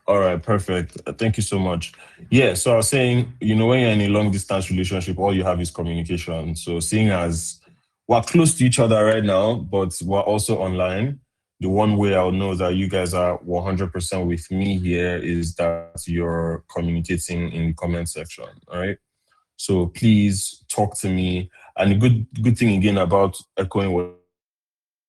All right, perfect. Thank you so much. Yeah, so I was saying, when you're in a long distance relationship, all you have is communication. So seeing as we're close to each other right now, but we're also online, the one way I'll know that you guys are 100% with me here is that you're communicating in the comment section. All right. So please talk to me. And the good thing again about echoing what I said earlier is that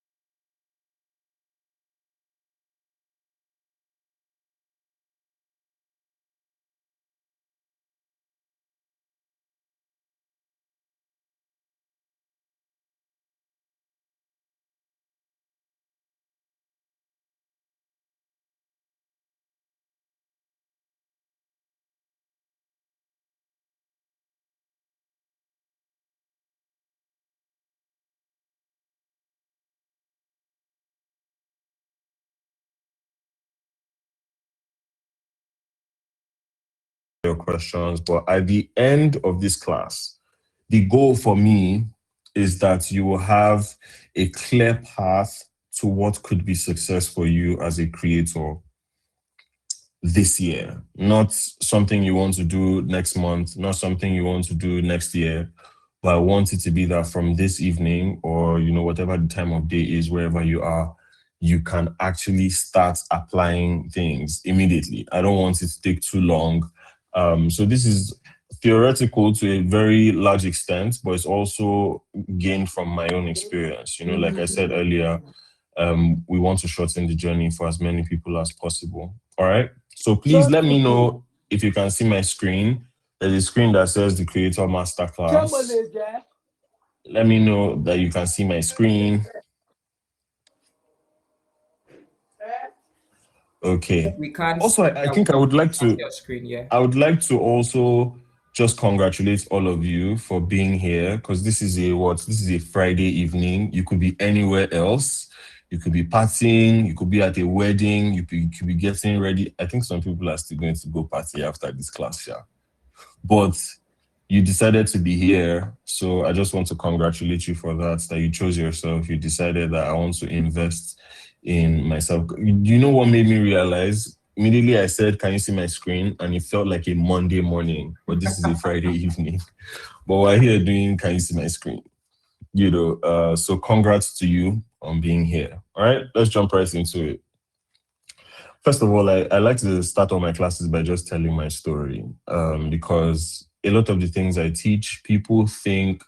you can actually your questions. But at the end of this class, the goal for me is that you will have a clear path to what could be success for you as a creator this year, not something you want to do next month, not something you want to do next year, but I want it to be that from this evening or whatever the time of day is, wherever you are, you can actually start applying things immediately. I don't want it to take too long. So this is theoretical to a very large extent, but it's also gained from my own experience. Like I said earlier, we want to shorten the journey for as many people as possible. All right. So please let me know if you can see my screen. There's a screen that says the Creator Masterclass. Let me know that you can see my screen. Okay. We can't Also, see I think I would like to your screen, yeah. I would like to also just congratulate all of you for being here because this is a Friday evening. You could be anywhere else. You could be partying, you could be at a wedding, you could be getting ready. I think some people are still going to go party after this class, yeah. But you decided to be here. So I just want to congratulate you for that you chose yourself. You decided that I want to invest in myself. You know what made me realize? Immediately I said, can you see my screen? And it felt like a Monday morning, but this is a Friday evening. But we're here doing, can you see my screen? So congrats to you on being here. All right, let's jump right into it. First of all, I like to start all my classes by just telling my story because a lot of the things I teach, people think,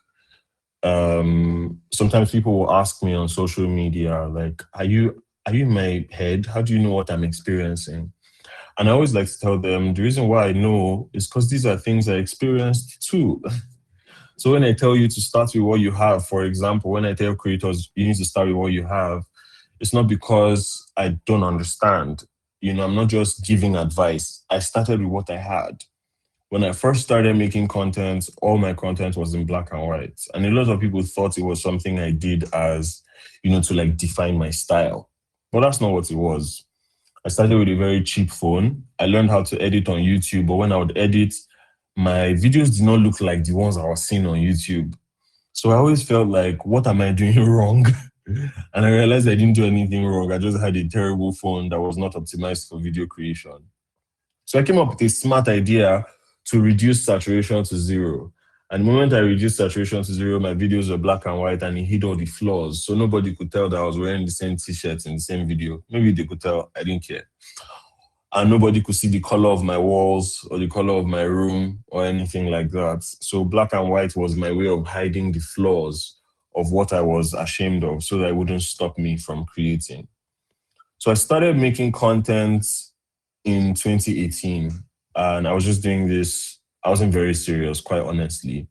sometimes people will ask me on social media, like, are you in my head? How do you know what I'm experiencing? And I always like to tell them the reason why I know is because these are things I experienced too. So when I tell you to start with what you have, for example, when I tell creators you need to start with what you have, it's not because I don't understand. I'm not just giving advice. I started with what I had. When I first started making content, all my content was in black and white. And a lot of people thought it was something I did as, to like define my style. But that's not what it was. I started with a very cheap phone. I learned how to edit on YouTube, but when I would edit, my videos did not look like the ones I was seeing on YouTube. So I always felt like, what am I doing wrong? And I realized I didn't do anything wrong. I just had a terrible phone that was not optimized for video creation. So I came up with a smart idea to reduce saturation to zero. And the moment I reduced saturation to zero, my videos were black and white and it hid all the flaws. So nobody could tell that I was wearing the same t-shirt in the same video. Maybe they could tell, I didn't care. And nobody could see the color of my walls or the color of my room or anything like that. So black and white was my way of hiding the flaws of what I was ashamed of so that it wouldn't stop me from creating. So I started making content in 2018 and I was just doing this. I wasn't very serious, quite honestly,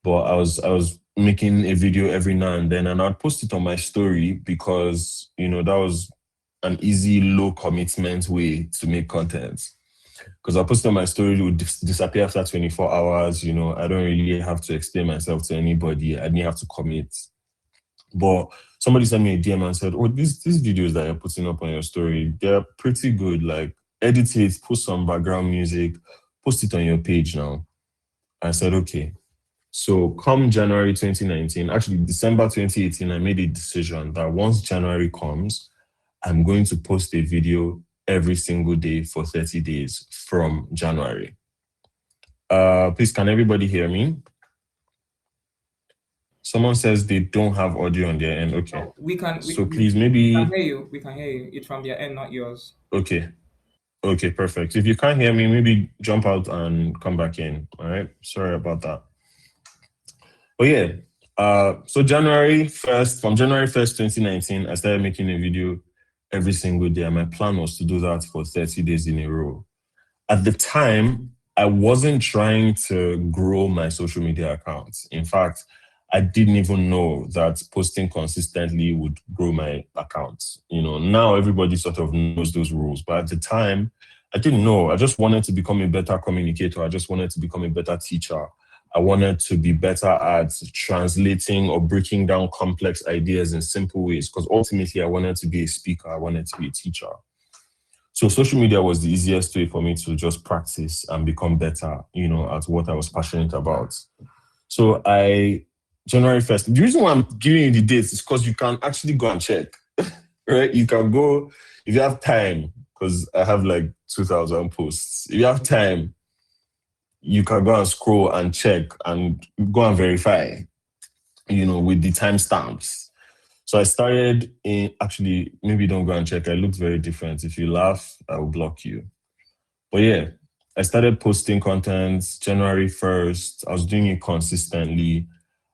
but I was making a video every now and then and I'd post it on my story because, that was an easy, low commitment way to make content. Because I post on my story, it would disappear after 24 hours. I don't really have to explain myself to anybody. I didn't have to commit. But somebody sent me a DM and said, oh, these videos that you're putting up on your story, they're pretty good. Like, edit it, put some background music, post it on your page now. I said, okay. So come January 2019, actually December 2018, I made a decision that once January comes, I'm going to post a video every single day for 30 days from January. Please, can everybody hear me? Someone says they don't have audio on their end. Okay. No, we can So please, we can maybe, hear you. We can hear you. It's from their end, not yours. okay. Okay, perfect. If you can't hear me, maybe jump out and come back in. All right. Sorry about that. But yeah, so from January 1st, 2019, I started making a video every single day. And my plan was to do that for 30 days in a row. At the time, I wasn't trying to grow my social media accounts. In fact, I didn't even know that posting consistently would grow my accounts. Now everybody sort of knows those rules. But at the time, I didn't know. I just wanted to become a better communicator. I just wanted to become a better teacher. I wanted to be better at translating or breaking down complex ideas in simple ways because ultimately I wanted to be a speaker. I wanted to be a teacher. So social media was the easiest way for me to just practice and become better, at what I was passionate about. So January 1st, the reason why I'm giving you the dates is because you can actually go and check, right? You can go, if you have time, because I have like 2,000 posts. If you have time, you can go and scroll and check and go and verify, with the timestamps. So I started actually, maybe don't go and check. I looked very different. If you laugh, I will block you. But yeah, I started posting content January 1st. I was doing it consistently.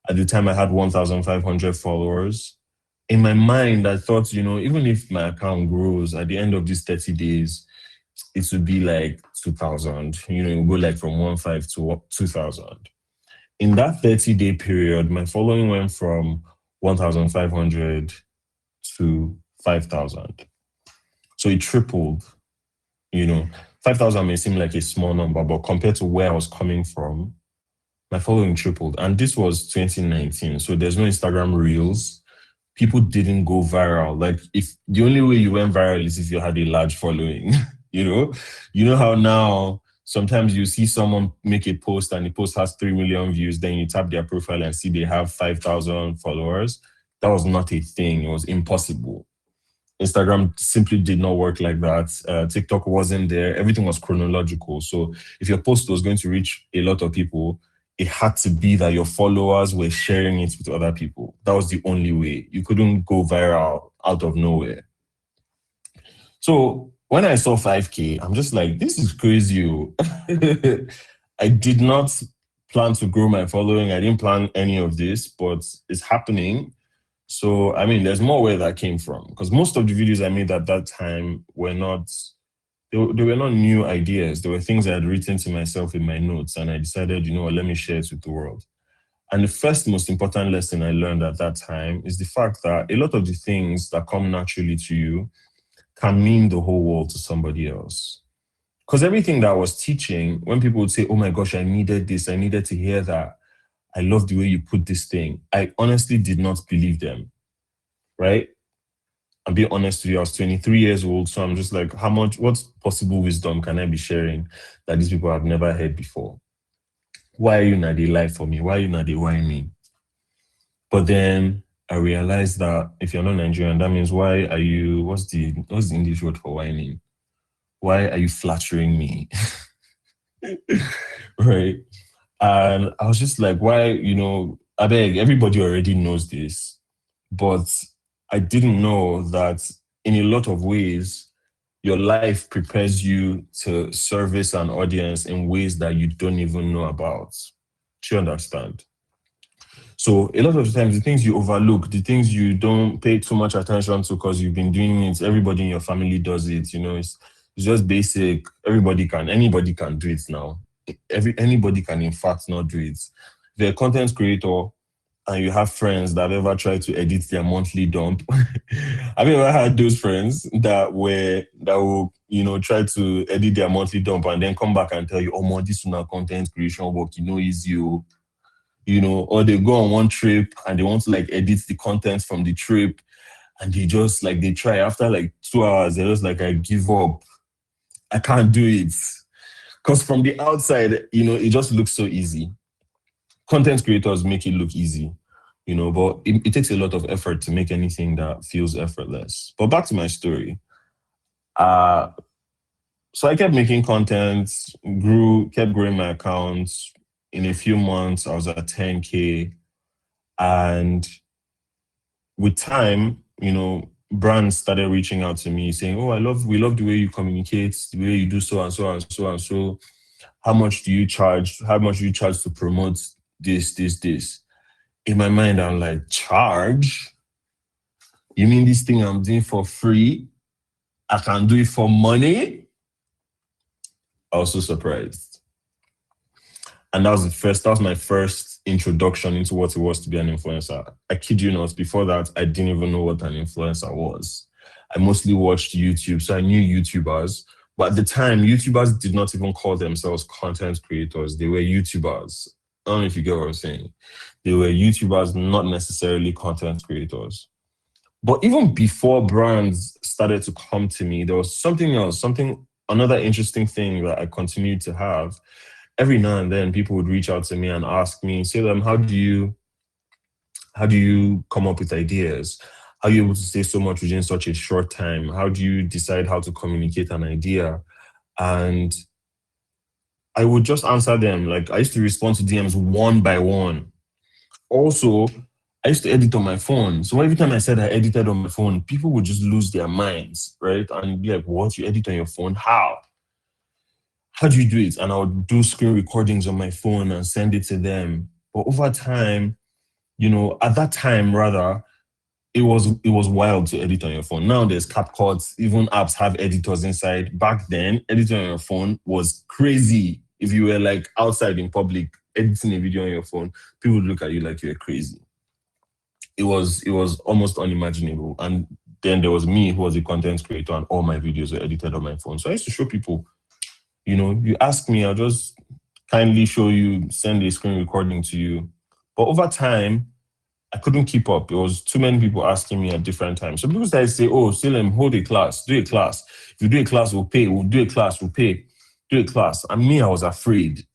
At the time, I had 1,500 followers. In my mind, I thought, even if my account grows at the end of these 30 days, it would be like 2,000. It would go like from 1,500 to 2,000. In that 30-day period, my following went from 1,500 to 5,000. So it tripled. 5,000 may seem like a small number, but compared to where I was coming from, my following tripled. And this was 2019. So there's no Instagram Reels. People didn't go viral. Like, if the only way you went viral is if you had a large following, how now sometimes you see someone make a post and the post has 3 million views, then you tap their profile and see they have 5,000 followers. That was not a thing. It was impossible. Instagram simply did not work like that. TikTok wasn't there. Everything was chronological. So if your post was going to reach a lot of people, it had to be that your followers were sharing it with other people. That was the only way. You couldn't go viral out of nowhere. So when I saw 5K, I'm just like, this is crazy. I did not plan to grow my following. I didn't plan any of this, but it's happening. So, there's more where that came from because most of the videos I made at that time were not, they were not new ideas. They were things I had written to myself in my notes, and I decided, let me share it with the world. And the first most important lesson I learned at that time is the fact that a lot of the things that come naturally to you can mean the whole world to somebody else. Because everything that I was teaching, when people would say, oh my gosh, I needed this, I needed to hear that, I love the way you put this thing, I honestly did not believe them, right? I'll be honest with you, I was 23 years old, so I'm just like, what possible wisdom can I be sharing that these people have never heard before? Why are you not the life for me? Why are you not the why me? But then I realized that if you're not Nigerian, that means why are you, what's the English word for whining? Why are you flattering me? Right? And I was just like, why, I beg, everybody already knows this. But I didn't know that in a lot of ways, your life prepares you to service an audience in ways that you don't even know about. Do you understand? So a lot of the times, the things you overlook, the things you don't pay too much attention to because you've been doing it, everybody in your family does it, it's just basic. Anybody can do it now. Anybody can in fact not do it. If you're a content creator and you have friends that have ever tried to edit their monthly dump, have you ever had those friends that will, try to edit their monthly dump and then come back and tell you, oh man, this is not content creation work, easy, or they go on one trip and they want to like edit the content from the trip and they just like, they try after like 2 hours, they're just like, I give up. I can't do it. Because from the outside, it just looks so easy. Content creators make it look easy, but it takes a lot of effort to make anything that feels effortless. But back to my story. Uh, so I kept making content, kept growing my accounts. In a few months, I was at 10K. And with time, brands started reaching out to me saying, "Oh, we love the way you communicate, the way you do so and so and so and so. How much do you charge? How much do you charge to promote this?" In my mind, I'm like, charge? You mean this thing I'm doing for free? I can do it for money? I was so surprised. And that was my first introduction into what it was to be an influencer. I kid you not, before that, I didn't even know what an influencer was. I mostly watched YouTube, so I knew YouTubers. But at the time, YouTubers did not even call themselves content creators. They were YouTubers. I don't know if you get what I'm saying. They were YouTubers, not necessarily content creators. But even before brands started to come to me, there was something else, another interesting thing that I continued to have. Every now and then, people would reach out to me and ask me, Salem, how do you come up with ideas? How are you able to say so much within such a short time? How do you decide how to communicate an idea? And I would just answer them. Like, I used to respond to DMs one by one. Also, I used to edit on my phone. So every time I said I edited on my phone, people would just lose their minds, right? And be like, what? You edit on your phone? How? How do you do it? And I would do screen recordings on my phone and send it to them. But over time, at that time rather, it was wild to edit on your phone. Now there's CapCuts, even apps have editors inside. Back then, editing on your phone was crazy. If you were like outside in public editing a video on your phone, people would look at you like you were crazy. It was almost unimaginable. And then there was me who was a content creator and all my videos were edited on my phone. So I used to show people, you ask me, I'll just kindly show you, send a screen recording to you. But over time, I couldn't keep up. It was too many people asking me at different times. So people started to say, "Oh, Salem, hold a class, do a class. If you do a class, we'll pay. We'll do a class, we'll pay. Do a class." And me, I was afraid.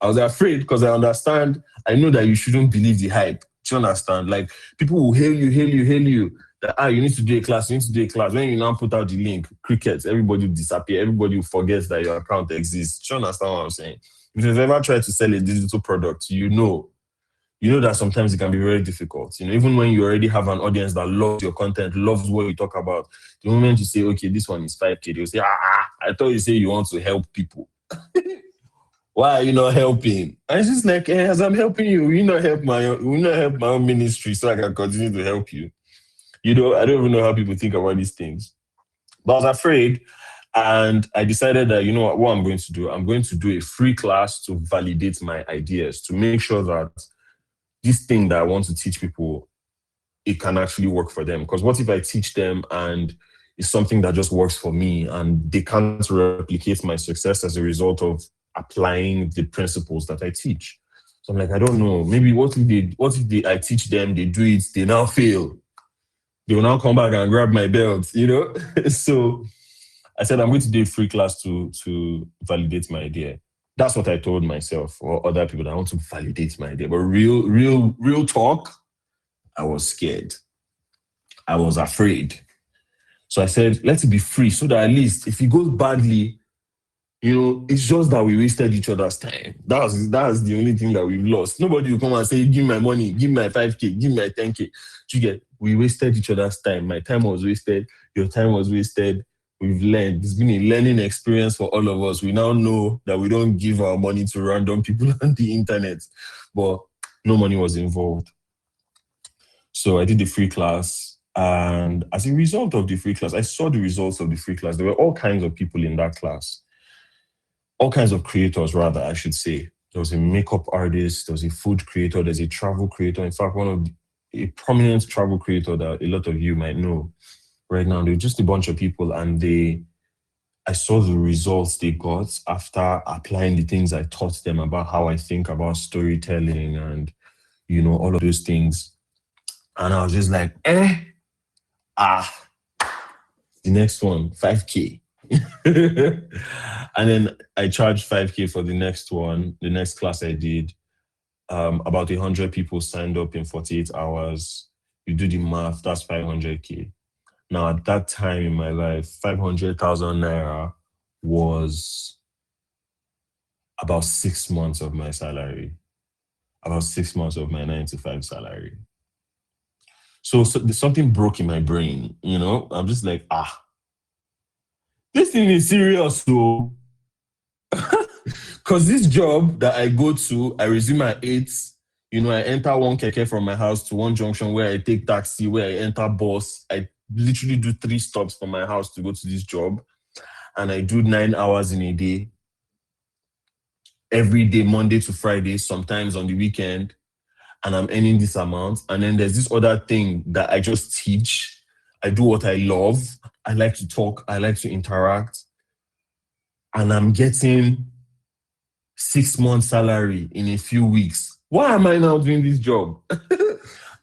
I was afraid because I know that you shouldn't believe the hype. Do you understand? Like, people will hail you, hail you, hail you. That, you need to do a class, you need to do a class. When you now put out the link, crickets, everybody will disappear. Everybody will forget that your account exists. Do you understand what I'm saying? If you've ever tried to sell a digital product, you know that sometimes it can be very difficult. Even when you already have an audience that loves your content, loves what you talk about, the moment you say, okay, this one is 5K, they'll say, I thought you say you want to help people. Why are you not helping? And it's just like, as I'm helping you, will not help my own ministry so I can continue to help you. I don't even know how people think about these things. But I was afraid, and I decided that, what I'm going to do? I'm going to do a free class to validate my ideas, to make sure that this thing that I want to teach people, it can actually work for them. Because what if I teach them and it's something that just works for me and they can't replicate my success as a result of applying the principles that I teach? So I'm like, I don't know. Maybe I teach them, they do it, they now fail. They will now come back and grab my belt. So I said, I'm going to do a free class to validate my idea. That's what I told myself or other people, that I want to validate my idea. But real talk, I was scared. I was afraid. So I said, let it be free so that at least if it goes badly, it's just that we wasted each other's time. That's the only thing that we've lost. Nobody will come and say, give me my money, give me my 5K, give me my 10K. We wasted each other's time. My time was wasted. Your time was wasted. We've learned. It's been a learning experience for all of us. We now know that we don't give our money to random people on the internet, but no money was involved. So I did the free class. And as a result of the free class, I saw the results of the free class. There were all kinds of people in that class. All kinds of creators, rather, I should say. There was a makeup artist, there was a food creator, there's a travel creator. In fact, a prominent travel creator that a lot of you might know right now. There were just a bunch of people, and I saw the results they got after applying the things I taught them about how I think about storytelling and, all of those things. And I was just like, the next one, 5K. And then I charged 5K for the next one, the next class I did. About 100 people signed up in 48 hours. You do the math, that's 500K. Now, at that time in my life, 500,000 naira was about 6 months of my salary, about 6 months of my 9 to 5 salary. So something broke in my brain, I'm just like, this thing is serious. So, because this job that I go to, I resume at 8. I enter one keke from my house to one junction where I take taxi, where I enter bus. I literally do 3 stops from my house to go to this job. And I do 9 hours in a day, every day, Monday to Friday, sometimes on the weekend. And I'm earning this amount. And then there's this other thing that I just teach. I do what I love. I like to talk. I like to interact. And I'm getting 6 months salary in a few weeks. Why am I now doing this job?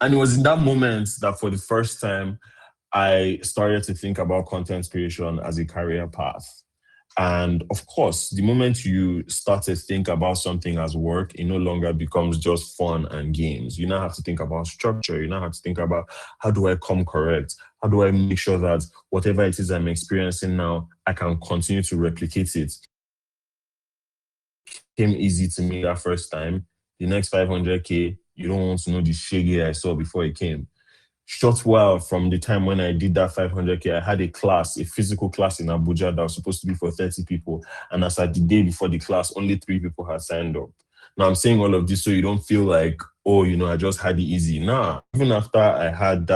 And it was in that moment that for the first time, I started to think about content creation as a career path. And of course, the moment you start to think about something as work, it no longer becomes just fun and games. You now have to think about structure. You now have to think about, how do I come correct? How do I make sure that whatever it is I'm experiencing now, I can continue to replicate it? Came easy to me that first time. The next 500K, you don't want to know the shaggy I saw before it came. Short while from the time when I did that 500K, I had a class, a physical class in Abuja that was supposed to be for 30 people. And as at the day before the class, only 3 people had signed up. Now I'm saying all of this so you don't feel like, oh, I just had it easy. Nah, even after I had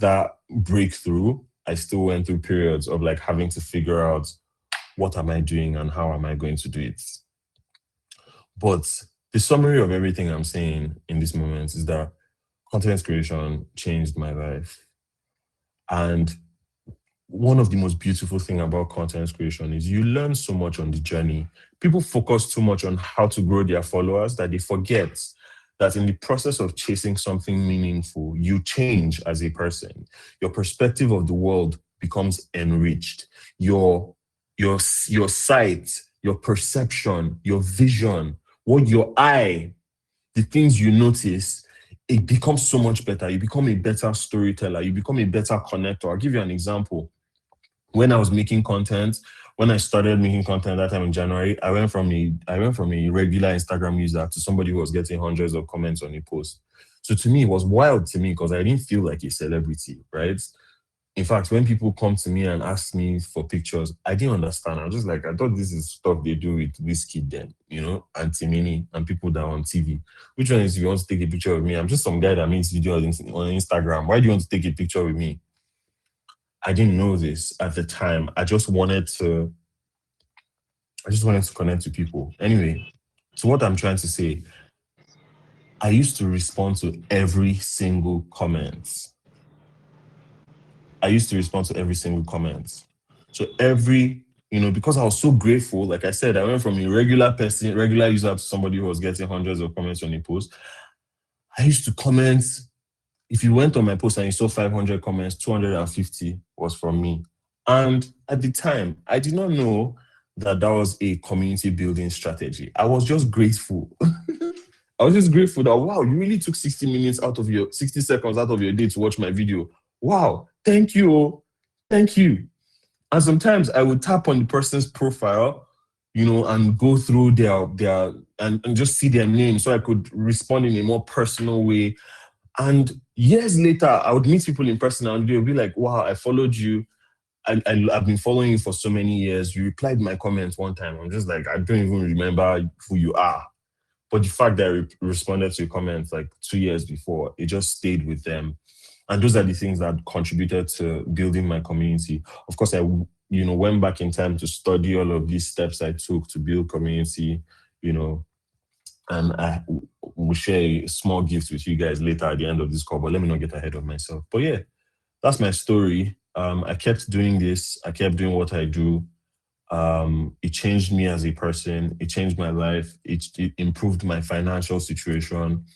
that breakthrough, I still went through periods of like having to figure out, what am I doing and how am I going to do it? But the summary of everything I'm saying in this moment is that content creation changed my life. And one of the most beautiful things about content creation is you learn so much on the journey. People focus too much on how to grow their followers that they forget that in the process of chasing something meaningful, you change as a person. Your perspective of the world becomes enriched. Your sight, your perception, your vision, what your eye, the things you notice, it becomes so much better. You become a better storyteller. You become a better connector. I'll give you an example. When I was making content, when I started making content that time in January, I went from a regular Instagram user to somebody who was getting hundreds of comments on a post. So to me, it was wild to me because I didn't feel like a celebrity, right? In fact, when people come to me and ask me for pictures, I didn't understand. I'm just like, I thought this is stuff they do with this kid then, and Timini and people that are on TV. Which one is, if you want to take a picture of me? I'm just some guy that makes videos on Instagram. Why do you want to take a picture with me? I didn't know this at the time. I just wanted to connect to people. Anyway, so what I'm trying to say, I used to respond to every single comment. I used to respond to every single comment. So because I was so grateful, like I said, I went from a regular person, regular user to somebody who was getting hundreds of comments on a post. I used to comment. If you went on my post and you saw 500 comments, 250 was from me. And at the time, I did not know that that was a community building strategy. I was just grateful. I was just grateful that, wow, you really took 60 seconds out of your day to watch my video. Wow, thank you. Thank you. And sometimes I would tap on the person's profile, and go through their and just see their name so I could respond in a more personal way. And years later, I would meet people in person and they'll be like, wow, I followed you. I've been following you for so many years. You replied my comments one time. I'm just like, I don't even remember who you are. But the fact that I responded to your comments like 2 years before, it just stayed with them. And those are the things that contributed to building my community. Of course, I went back in time to study all of these steps I took to build community, and I will share a small gift with you guys later at the end of this call, but let me not get ahead of myself. But yeah, that's my story. I kept doing this. I kept doing what I do. It changed me as a person. It changed my life. It improved my financial situation.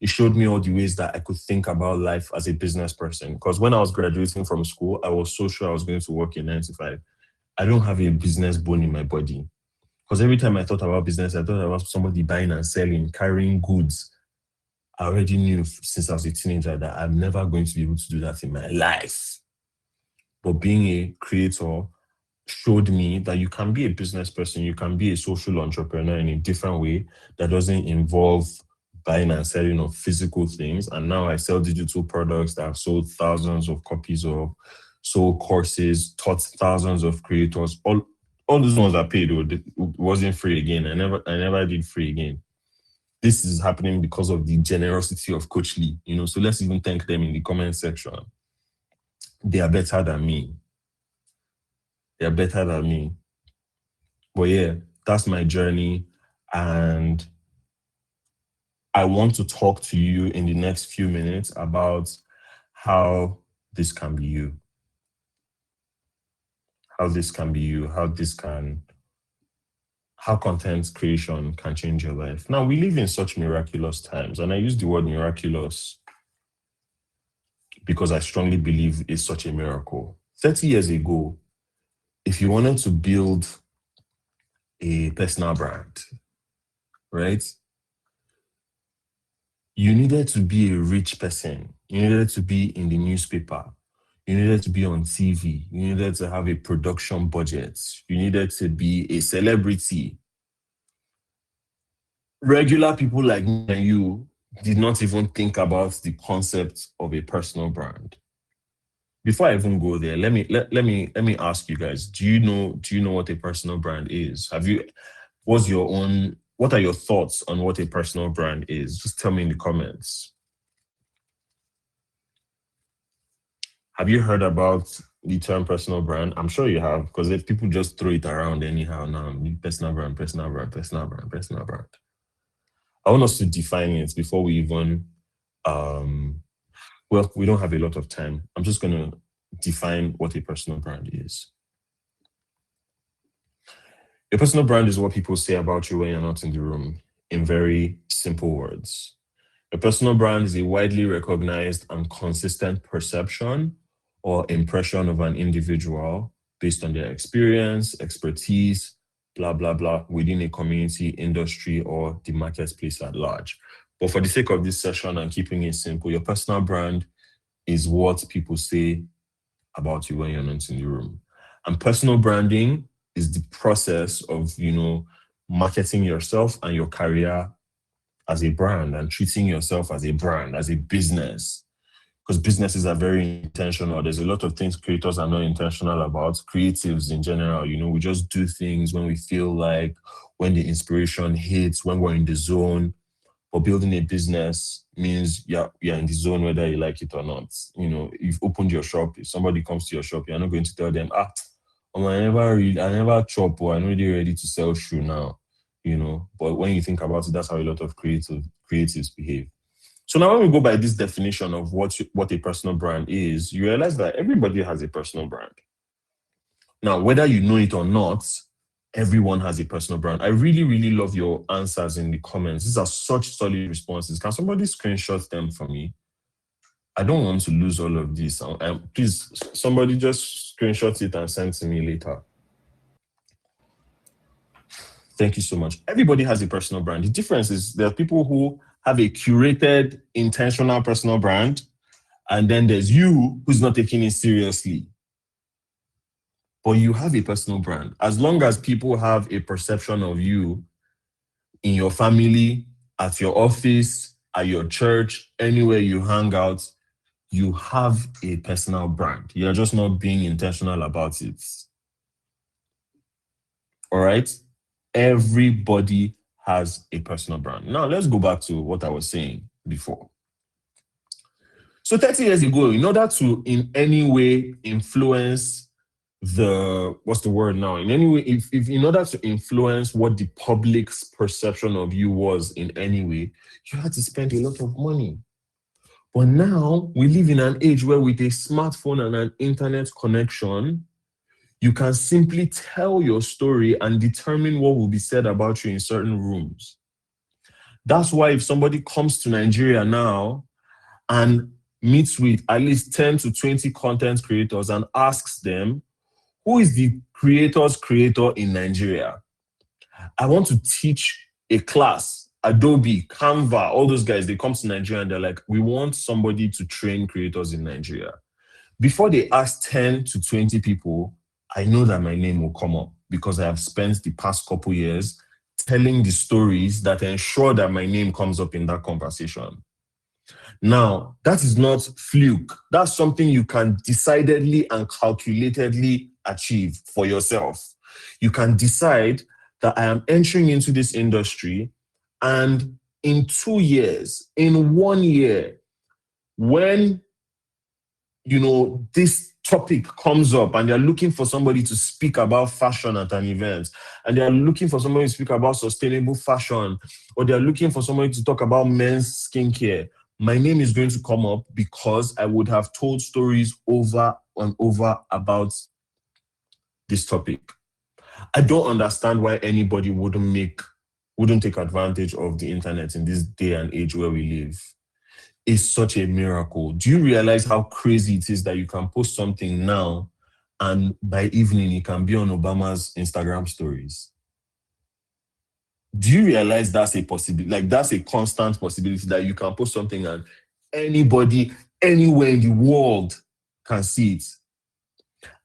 It showed me all the ways that I could think about life as a business person. Because when I was graduating from school, I was so sure I was going to work in 9 to 5. I don't have a business bone in my body. Because every time I thought about business, I thought about somebody buying and selling, carrying goods. I already knew since I was a teenager that I'm never going to be able to do that in my life. But being a creator showed me that you can be a business person, you can be a social entrepreneur in a different way that doesn't involve buying and selling of physical things. And now I sell digital products that have sold thousands of copies of, sold courses, taught thousands of creators. All those ones are paid, though. It wasn't free again. I never did free again. This is happening because of the generosity of Coachli, So let's even thank them in the comment section. They are better than me. They're better than me. But yeah, that's my journey. And I want to talk to you in the next few minutes about how this can be you. How this can be you. How content creation can change your life. Now, we live in such miraculous times, and I use the word miraculous because I strongly believe it's such a miracle. 30 years ago, if you wanted to build a personal brand, right? You needed to be a rich person. You needed to be in the newspaper. You needed to be on TV. You needed to have a production budget. You needed to be a celebrity. Regular people like me and you did not even think about the concept of a personal brand. Before I even go there, let me ask you guys, do you know what a personal brand is? What are your thoughts on what a personal brand is? Just tell me in the comments. Have you heard about the term personal brand? I'm sure you have, because if people just throw it around anyhow now, personal brand, personal brand, personal brand, personal brand. I want us to define it before we even, we don't have a lot of time. I'm just going to define what a personal brand is. A personal brand is what people say about you when you're not in the room, in very simple words. A personal brand is a widely recognized and consistent perception or impression of an individual based on their experience, expertise, blah, blah, blah, within a community, industry, or the marketplace at large. But for the sake of this session and keeping it simple, your personal brand is what people say about you when you're not in the room. And personal branding is the process of, marketing yourself and your career as a brand and treating yourself as a brand, as a business. Because businesses are very intentional. There's a lot of things creators are not intentional about. Creatives in general, we just do things when we feel like, when the inspiration hits, when we're in the zone. But building a business means you're in the zone whether you like it or not. You've opened your shop. If somebody comes to your shop, you're not going to tell them, I never chop, or I'm already ready to sell shoe now. But when you think about it, that's how a lot of creatives behave. So now when we go by this definition of what a personal brand is, you realize that everybody has a personal brand. Now, whether you know it or not, everyone has a personal brand. I really, really love your answers in the comments. These are such solid responses. Can somebody screenshot them for me? I don't want to lose all of this. Please, somebody just screenshot it and send to me later. Thank you so much. Everybody has a personal brand. The difference is there are people who have a curated, intentional personal brand, and then there's you who's not taking it seriously. But you have a personal brand. As long as people have a perception of you in your family, at your office, at your church, anywhere you hang out, you have a personal brand. You're just not being intentional about it. All right? Everybody has a personal brand. Now, let's go back to what I was saying before. So 30 years ago, in order to in any way influence what's the word now? In any way, if in order to influence what the public's perception of you was in any way, you had to spend a lot of money. But now we live in an age where with a smartphone and an internet connection, you can simply tell your story and determine what will be said about you in certain rooms. That's why if somebody comes to Nigeria now and meets with at least 10 to 20 content creators and asks them, who is the creator's creator in Nigeria? I want to teach a class Adobe, Canva, all those guys, they come to Nigeria and they're like, we want somebody to train creators in Nigeria. Before they ask 10 to 20 people, I know that my name will come up because I have spent the past couple years telling the stories that ensure that my name comes up in that conversation. Now, that is not fluke. That's something you can decidedly and calculatedly achieve for yourself. You can decide that I am entering into this industry, and in 2 years, in 1 year, when this topic comes up and they're looking for somebody to speak about fashion at an event, and they're looking for somebody to speak about sustainable fashion, or they're looking for somebody to talk about men's skincare, my name is going to come up because I would have told stories over and over about this topic. I don't understand why anybody wouldn't take advantage of the internet in this day and age where we live. Is such a miracle. Do you realize how crazy it is that you can post something now and by evening it can be on Obama's Instagram stories? Do you realize that's a possibility? Like, that's a constant possibility that you can post something and anybody, anywhere in the world can see it.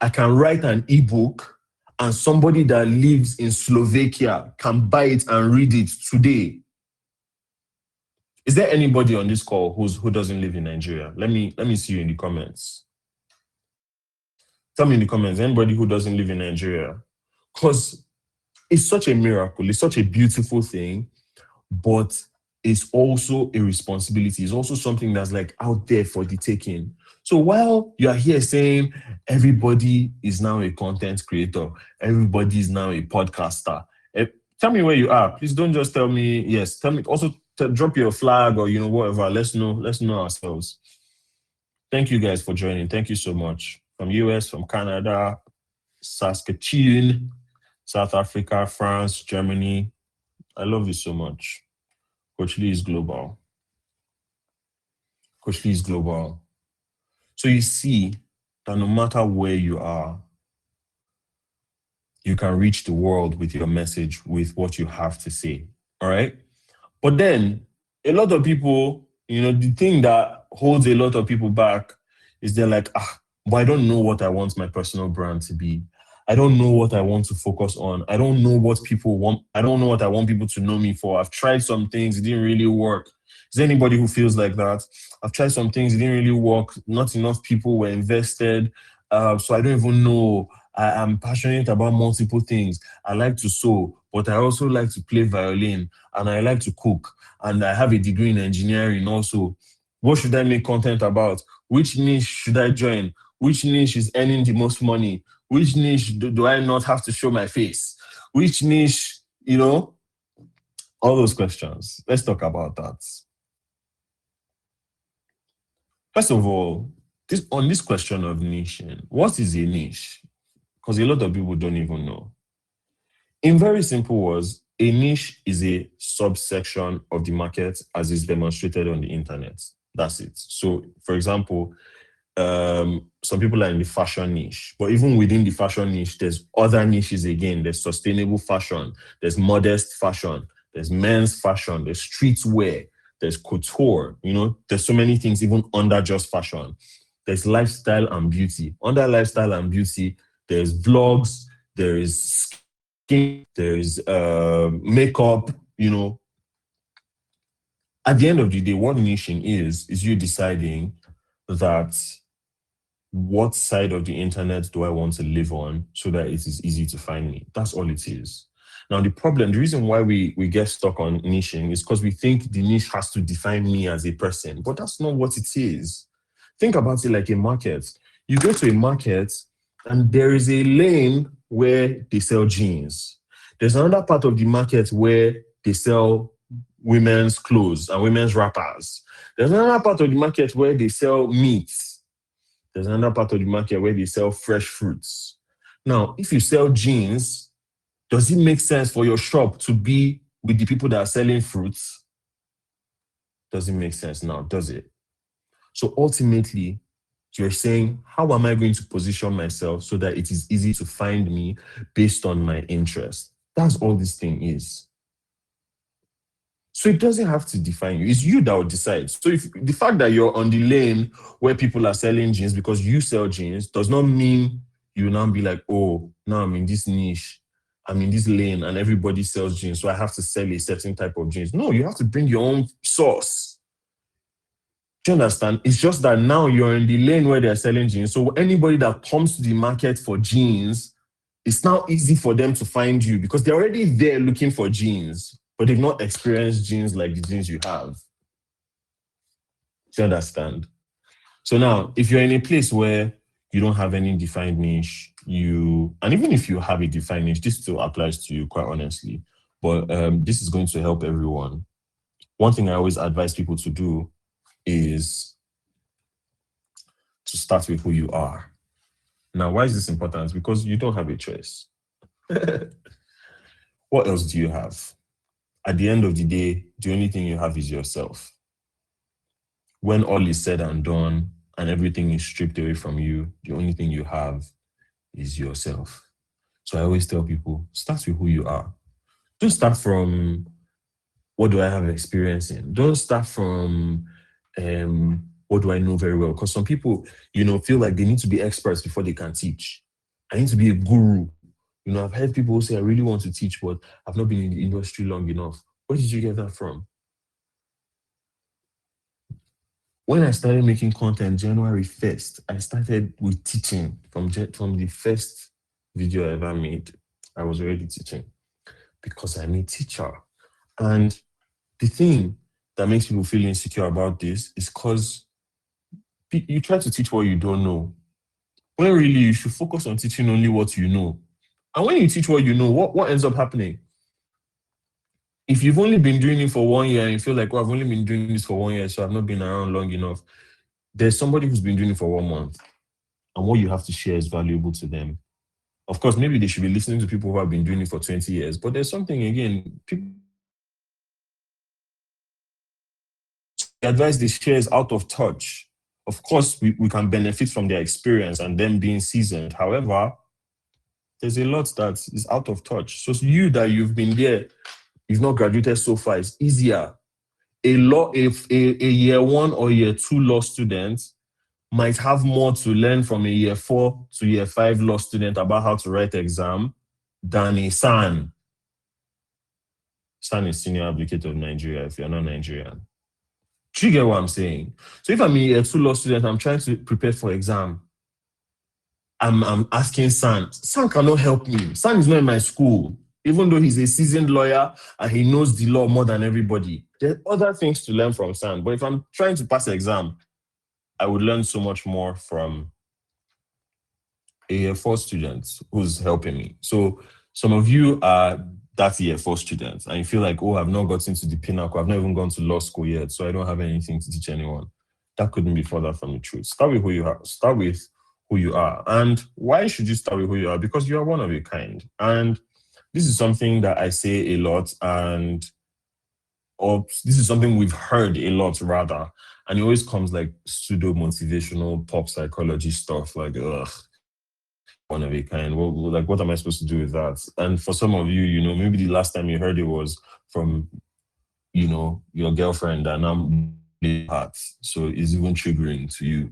I can write an ebook and somebody that lives in Slovakia can buy it and read it today. Is there anybody on this call who doesn't live in Nigeria? Let me see you in the comments. Tell me in the comments, anybody who doesn't live in Nigeria? Because it's such a miracle. It's such a beautiful thing, but it's also a responsibility. It's also something that's like out there for the taking. So while you are here saying everybody is now a content creator, everybody is now a podcaster, tell me where you are. Please don't just tell me yes. Tell me also, drop your flag or whatever. Let's know ourselves. Thank you guys for joining. Thank you so much. From US, from Canada, Saskatchewan, South Africa, France, Germany. I love you so much. Coachli is global. Coachli is global. So you see that no matter where you are, you can reach the world with your message, with what you have to say. All right? But then a lot of people, the thing that holds a lot of people back is they're like, but I don't know what I want my personal brand to be. I don't know what I want to focus on. I don't know what people want. I don't know what I want people to know me for. I've tried some things, it didn't really work. Is there anybody who feels like that? I've tried some things, it didn't really work. Not enough people were invested. So I don't even know. I'm passionate about multiple things. I like to sew, but I also like to play violin, and I like to cook, and I have a degree in engineering also. What should I make content about? Which niche should I join? Which niche is earning the most money? Which niche do I not have to show my face? Which niche, all those questions. Let's talk about that. First of all, on this question of niching, what is a niche? Because a lot of people don't even know. In very simple words, a niche is a subsection of the market as is demonstrated on the internet. That's it. So, for example, some people are in the fashion niche, but even within the fashion niche, there's other niches again. There's sustainable fashion, there's modest fashion, there's men's fashion, there's streetwear, there's couture. There's so many things even under just fashion. There's lifestyle and beauty. Under lifestyle and beauty, there's vlogs, there is skin, there is makeup. At the end of the day, what niching is you deciding that what side of the internet do I want to live on so that it is easy to find me. That's all it is. Now, the reason why we get stuck on niching is because we think the niche has to define me as a person, but that's not what it is. Think about it like a market. You go to a market and there is a lane where they sell jeans. There's another part of the market where they sell women's clothes and women's wrappers. There's another part of the market where they sell meats. There's another part of the market where they sell fresh fruits. Now, if you sell jeans, does it make sense for your shop to be with the people that are selling fruits? Doesn't make sense now, does it? So ultimately, you're saying, how am I going to position myself so that it is easy to find me based on my interest? That's all this thing is. So it doesn't have to define you. It's you that will decide. So if the fact that you're on the lane where people are selling jeans because you sell jeans does not mean you now be like, oh, now I'm in this niche, I'm in this lane, and everybody sells jeans, so I have to sell a certain type of jeans. No, you have to bring your own sauce. Do you understand? It's just that now you're in the lane where they're selling jeans. So anybody that comes to the market for jeans, it's now easy for them to find you because they're already there looking for jeans, but they've not experienced jeans like the jeans you have. Do you understand? So now, if you're in a place where you don't have any defined niche, and even if you have a defined niche, this still applies to you, quite honestly. But this is going to help everyone. One thing I always advise people to do is to start with who you are. Now, why is this important? Because you don't have a choice. What else do you have? At the end of the day, the only thing you have is yourself. When all is said and done and everything is stripped away from you, the only thing you have is yourself. So I always tell people, start with who you are. Don't start from what do I have experience in. Don't start from what do I know very well. Because some people, feel like they need to be experts before they can teach. I need to be a guru. I've heard people say, I really want to teach, but I've not been in the industry long enough. Where did you get that from? When I started making content January 1st, I started with teaching from the first video I ever made. I was already teaching because I'm a teacher. And the thing that makes people feel insecure about this is because you try to teach what you don't know. When really you should focus on teaching only what you know. And when you teach what you know, what ends up happening? If you've only been doing it for 1 year and you feel like, I've only been doing this for 1 year, so I've not been around long enough, there's somebody who's been doing it for 1 month. And what you have to share is valuable to them. Of course, maybe they should be listening to people who have been doing it for 20 years, but there's something, again, the advice they share is out of touch. Of course, we can benefit from their experience and them being seasoned. However, there's a lot that is out of touch. So you that you've been there, you've not graduated so far, it's easier. A year 1 or year 2 law student might have more to learn from a year 4 to year 5 law student about how to write exam than a SAN. SAN is Senior Advocate of Nigeria if you're not Nigerian. Do you get what I'm saying? So if I'm a year 2 law student, I'm trying to prepare for exam. I'm asking SAN. SAN cannot help me. SAN is not in my school, even though he's a seasoned lawyer and he knows the law more than everybody. There are other things to learn from SAN. But if I'm trying to pass the exam, I would learn so much more from a year 4 student who's helping me. So some of you are that year 4 students and you feel like, I've not gotten to the pinnacle. I've not even gone to law school yet, so I don't have anything to teach anyone. That couldn't be further from the truth. Start with who you are. Start with who you are. And why should you start with who you are? Because you are one of a kind. And this is something that I say a lot, or this is something we've heard a lot rather. And it always comes like pseudo-motivational pop psychology stuff, like, one of a kind. What am I supposed to do with that? And for some of you, maybe the last time you heard it was from, your girlfriend, and I'm part. So it's even triggering to you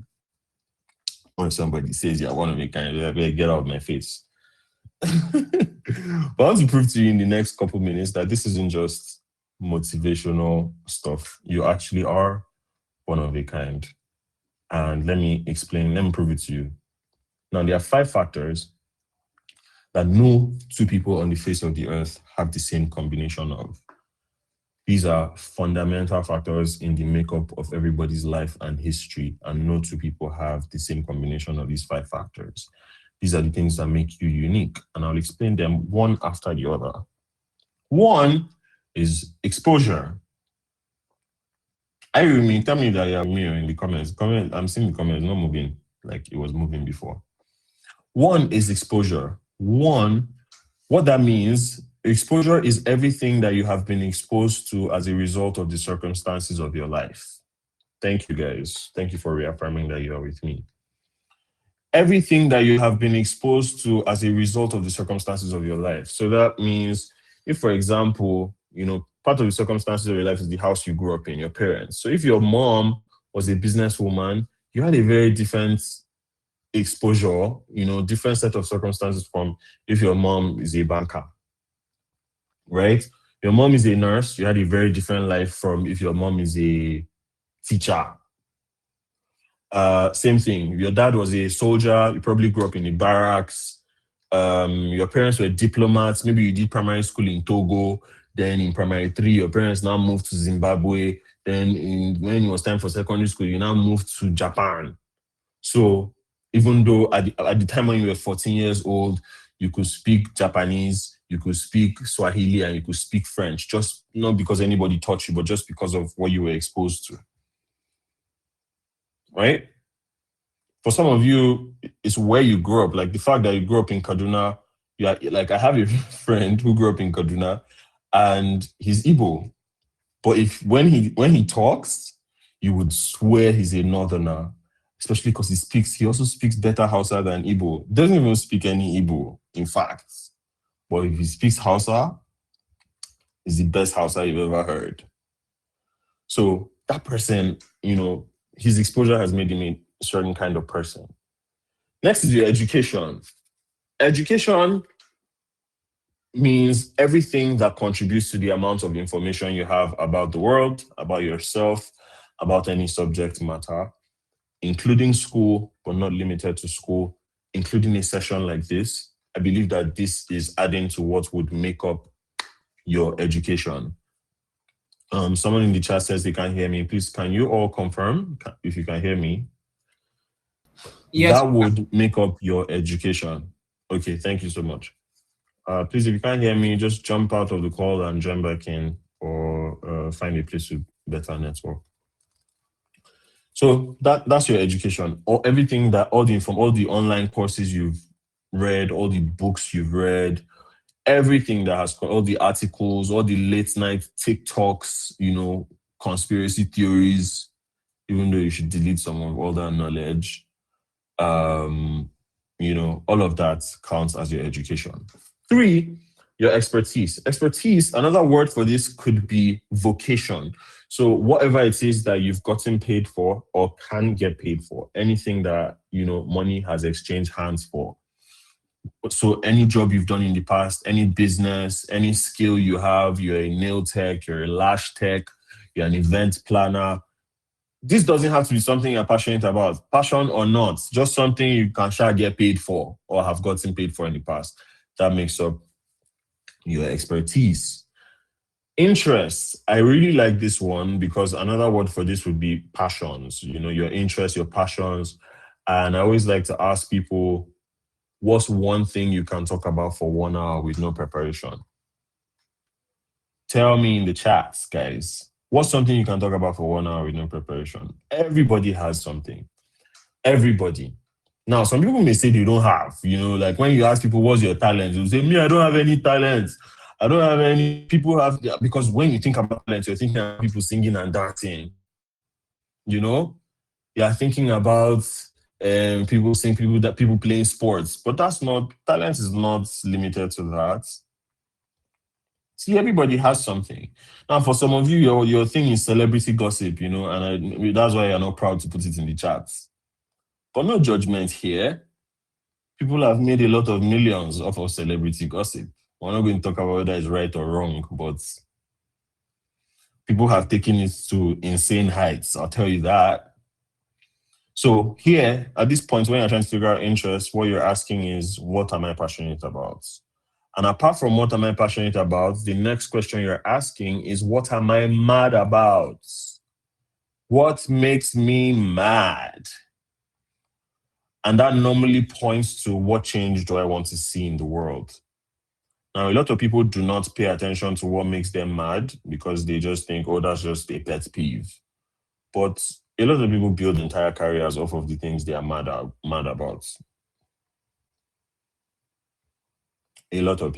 when somebody says you're one of a kind. You're like, get out of my face. But I want to prove to you in the next couple minutes that this isn't just motivational stuff. You actually are one of a kind. And let me prove it to you. Now, there are 5 factors that no 2 people on the face of the earth have the same combination of. These are fundamental factors in the makeup of everybody's life and history, and no 2 people have the same combination of these 5 factors. These are the things that make you unique, and I'll explain them one after the other. One is exposure. Tell me that you're me in the comments. I'm seeing the comments not moving like it was moving before. One is exposure. What that means, exposure is everything that you have been exposed to as a result of the circumstances of your life. Thank you, guys. Thank you for reaffirming that you are with me. Everything that you have been exposed to as a result of the circumstances of your life. So that means if, for example, part of the circumstances of your life is the house you grew up in, your parents. So if your mom was a businesswoman, you had a very different exposure, different set of circumstances from if your mom is a banker, right? Your mom is a nurse, you had a very different life from if your mom is a teacher. Same thing. Your dad was a soldier. You probably grew up in the barracks. Your parents were diplomats. Maybe you did primary school in Togo. Then in primary three, your parents now moved to Zimbabwe. Then when it was time for secondary school, you now moved to Japan. So even though at the time when you were 14 years old, you could speak Japanese, you could speak Swahili, and you could speak French, just not because anybody taught you, but just because of what you were exposed to. Right? For some of you, it's where you grew up. Like the fact that you grew up in Kaduna, like I have a friend who grew up in Kaduna and he's Igbo. But if when he talks, you would swear he's a northerner, especially because he also speaks better Hausa than Igbo. Doesn't even speak any Igbo, in fact. But if he speaks Hausa, it's the best Hausa you've ever heard. So that person, his exposure has made him a certain kind of person. Next is your education. Education means everything that contributes to the amount of information you have about the world, about yourself, about any subject matter, including school, but not limited to school, including a session like this. I believe that this is adding to what would make up your education. Someone in the chat says they can't hear me. Please, can you all confirm if you can hear me? Yes. That would make up your education. Okay, thank you so much. Please, if you can't hear me, just jump out of the call and join back in, or find a place with better network. So that's your education, or everything that all the online courses you've read, all the books you've read, everything that has all the articles, all the late night TikToks, conspiracy theories. Even though you should delete some of all that knowledge, all of that counts as your education. 3, your expertise. Expertise, another word for this could be vocation. So whatever it is that you've gotten paid for or can get paid for, anything that, money has exchanged hands for. So any job you've done in the past, any business, any skill you have, you're a nail tech, you're a lash tech, you're an event planner. This doesn't have to be something you're passionate about, passion or not, just something you can get paid for or have gotten paid for in the past. That makes up your expertise. Interests. I really like this one because another word for this would be passions, your interests, your passions. And I always like to ask people, what's one thing you can talk about for 1 hour with no preparation? Tell me in the chats, guys. What's something you can talk about for 1 hour with no preparation? Everybody has something. Everybody. Now, some people may say they don't have, like when you ask people, what's your talent? They'll say, me, I don't have any talent. I don't have any. People have, because when you think about talent, you're thinking about people singing and dancing. You're thinking about people playing sports, but talent is not limited to that. See, everybody has something. Now, for some of you, your thing is celebrity gossip, and that's why you're not proud to put it in the chats. But no judgment here. People have made a lot of millions off of celebrity gossip. We're not going to talk about whether it's right or wrong, but people have taken it to insane heights. I'll tell you that. So here, at this point, when you're trying to figure out interest, what you're asking is, what am I passionate about? And apart from what am I passionate about, the next question you're asking is, what am I mad about? What makes me mad? And that normally points to what change do I want to see in the world. Now, a lot of people do not pay attention to what makes them mad because they just think, oh, that's just a pet peeve. But a lot of people build entire careers off of the things they are mad about. A lot of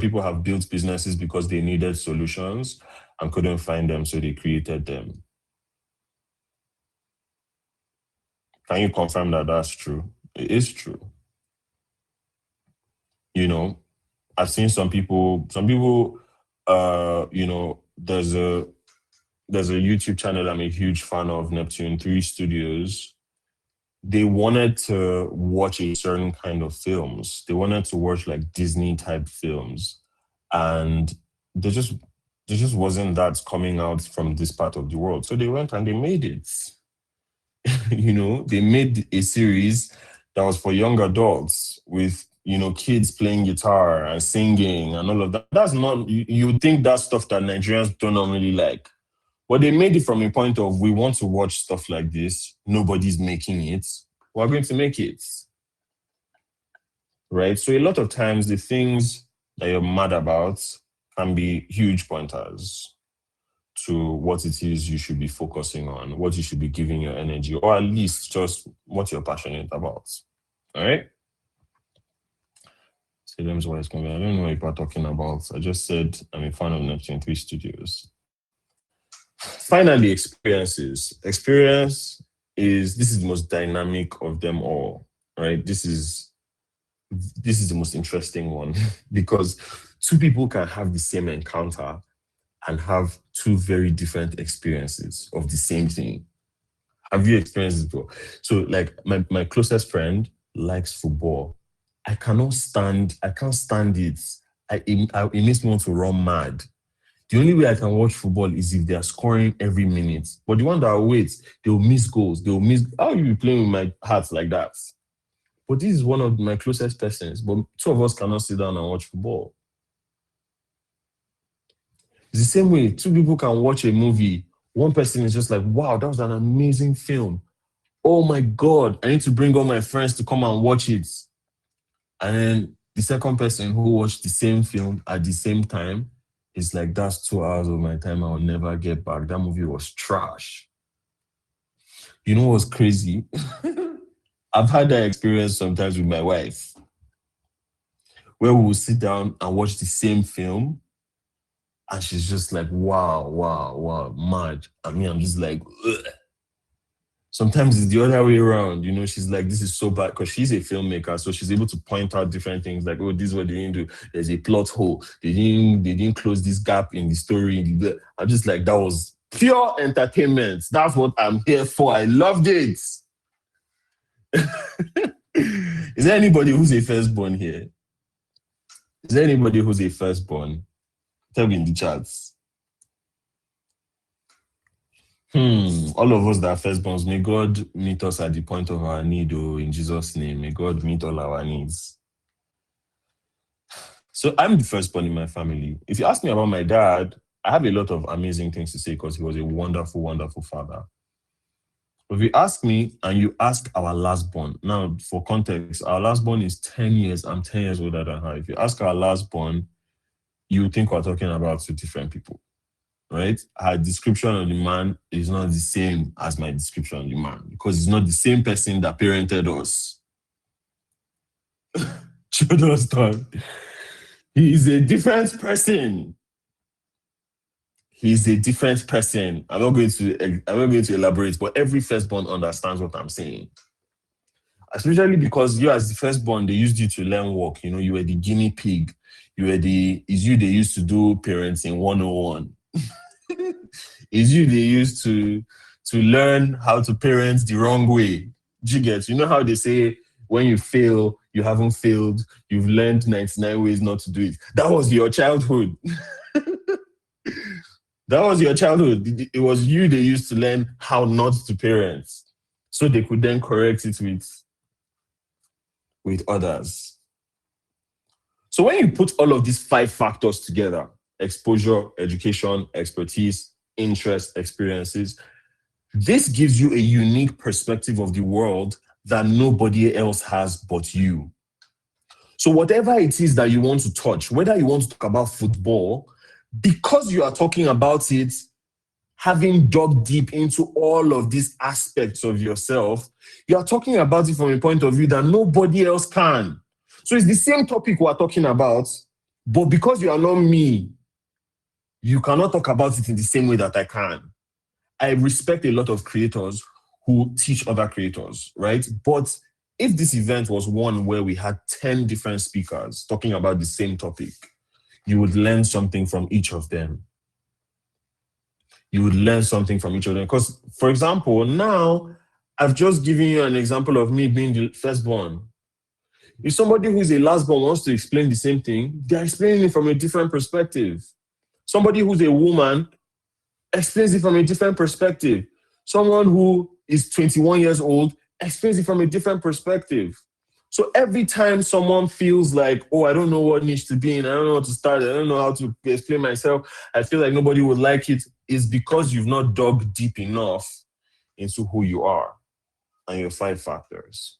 people have built businesses because they needed solutions and couldn't find them, so they created them. Can you confirm that that's true? It is true. I've seen some people, there's a YouTube channel I'm a huge fan of, Neptune 3 Studios. They wanted to watch a certain kind of films. They wanted to watch like Disney type films, and they just there just wasn't that coming out from this part of the world. So they went and they made it. They made a series that was for young adults with kids playing guitar and singing and all of that. That's not you would think that's stuff that Nigerians don't normally like. But they made it from a point of we want to watch stuff like this. Nobody's making it. We're going to make it. Right? So a lot of times the things that you're mad about can be huge pointers to what it is you should be focusing on, what you should be giving your energy, or at least just what you're passionate about. All right? Salem's voice coming. I don't know what you're talking about. I just said I'm a fan of Neptune 3 Studios. Finally, experiences. Experience this is the most dynamic of them all, right? This is the most interesting one because two people can have the same encounter and have two very different experiences of the same thing. Have you experienced it before? So, like my closest friend likes football. I can't stand it. It makes me want to run mad. The only way I can watch football is if they are scoring every minute. But the one that waits, they'll miss goals. They'll miss. How you be playing with my heart like that? But this is one of my closest persons. But two of us cannot sit down and watch football. It's the same way two people can watch a movie. One person is just like, wow, that was an amazing film. Oh my God, I need to bring all my friends to come and watch it. And then the second person who watched the same film at the same time is like, that's 2 hours of my time I will never get back. That movie was trash. You know what's crazy? I've had that experience sometimes with my wife, where we will sit down and watch the same film, and she's just like, wow, mad. I mean, I'm just like, ugh. Sometimes it's the other way around. She's like, this is so bad because she's a filmmaker, so she's able to point out different things like, oh, this is what they didn't do. There's a plot hole. They didn't close this gap in the story. I'm just like, that was pure entertainment. That's what I'm here for. I loved it. Is there anybody who's a firstborn here? Is there anybody who's a firstborn? Tell me in the chats. All of us that are firstborns, may God meet us at the point of our need, in Jesus' name. May God meet all our needs. So I'm the firstborn in my family. If you ask me about my dad, I have a lot of amazing things to say because he was a wonderful, wonderful father. But if you ask me and you ask our lastborn, now for context, our lastborn is 10 years. I'm 10 years older than her. If you ask our lastborn, you think we're talking about two different people. Right? Her description of the man is not the same as my description of the man because it's not the same person that parented us. He is a different person. He's a different person. I'm not going to elaborate, but every firstborn understands what I'm saying. Especially because you, as the firstborn, they used you to learn work. You were the guinea pig. They used to do parenting 101. Is you they used to learn how to parent the wrong way. Do you get? You know how they say when you fail, you haven't failed. You've learned 99 ways not to do it. That was your childhood. That was your childhood. It was you they used to learn how not to parent, so they could then correct it with others. So when you put all of these 5 factors together, exposure, education, expertise, interest, experiences, this gives you a unique perspective of the world that nobody else has but you. So whatever it is that you want to touch, whether you want to talk about football, because you are talking about it, having dug deep into all of these aspects of yourself, you are talking about it from a point of view that nobody else can. So it's the same topic we're talking about, but because you are not me, you cannot talk about it in the same way that I can. I respect a lot of creators who teach other creators, right? But if this event was one where we had 10 different speakers talking about the same topic, you would learn something from each of them. You would learn something from each other. Because, for example, now I've just given you an example of me being the firstborn. If somebody who is a lastborn wants to explain the same thing, they're explaining it from a different perspective. Somebody who's a woman explains it from a different perspective. Someone who is 21 years old explains it from a different perspective. So every time someone feels like, oh, I don't know what needs to be in, I don't know how to start, I don't know how to explain myself, I feel like nobody would like it, is because you've not dug deep enough into who you are and your 5 factors.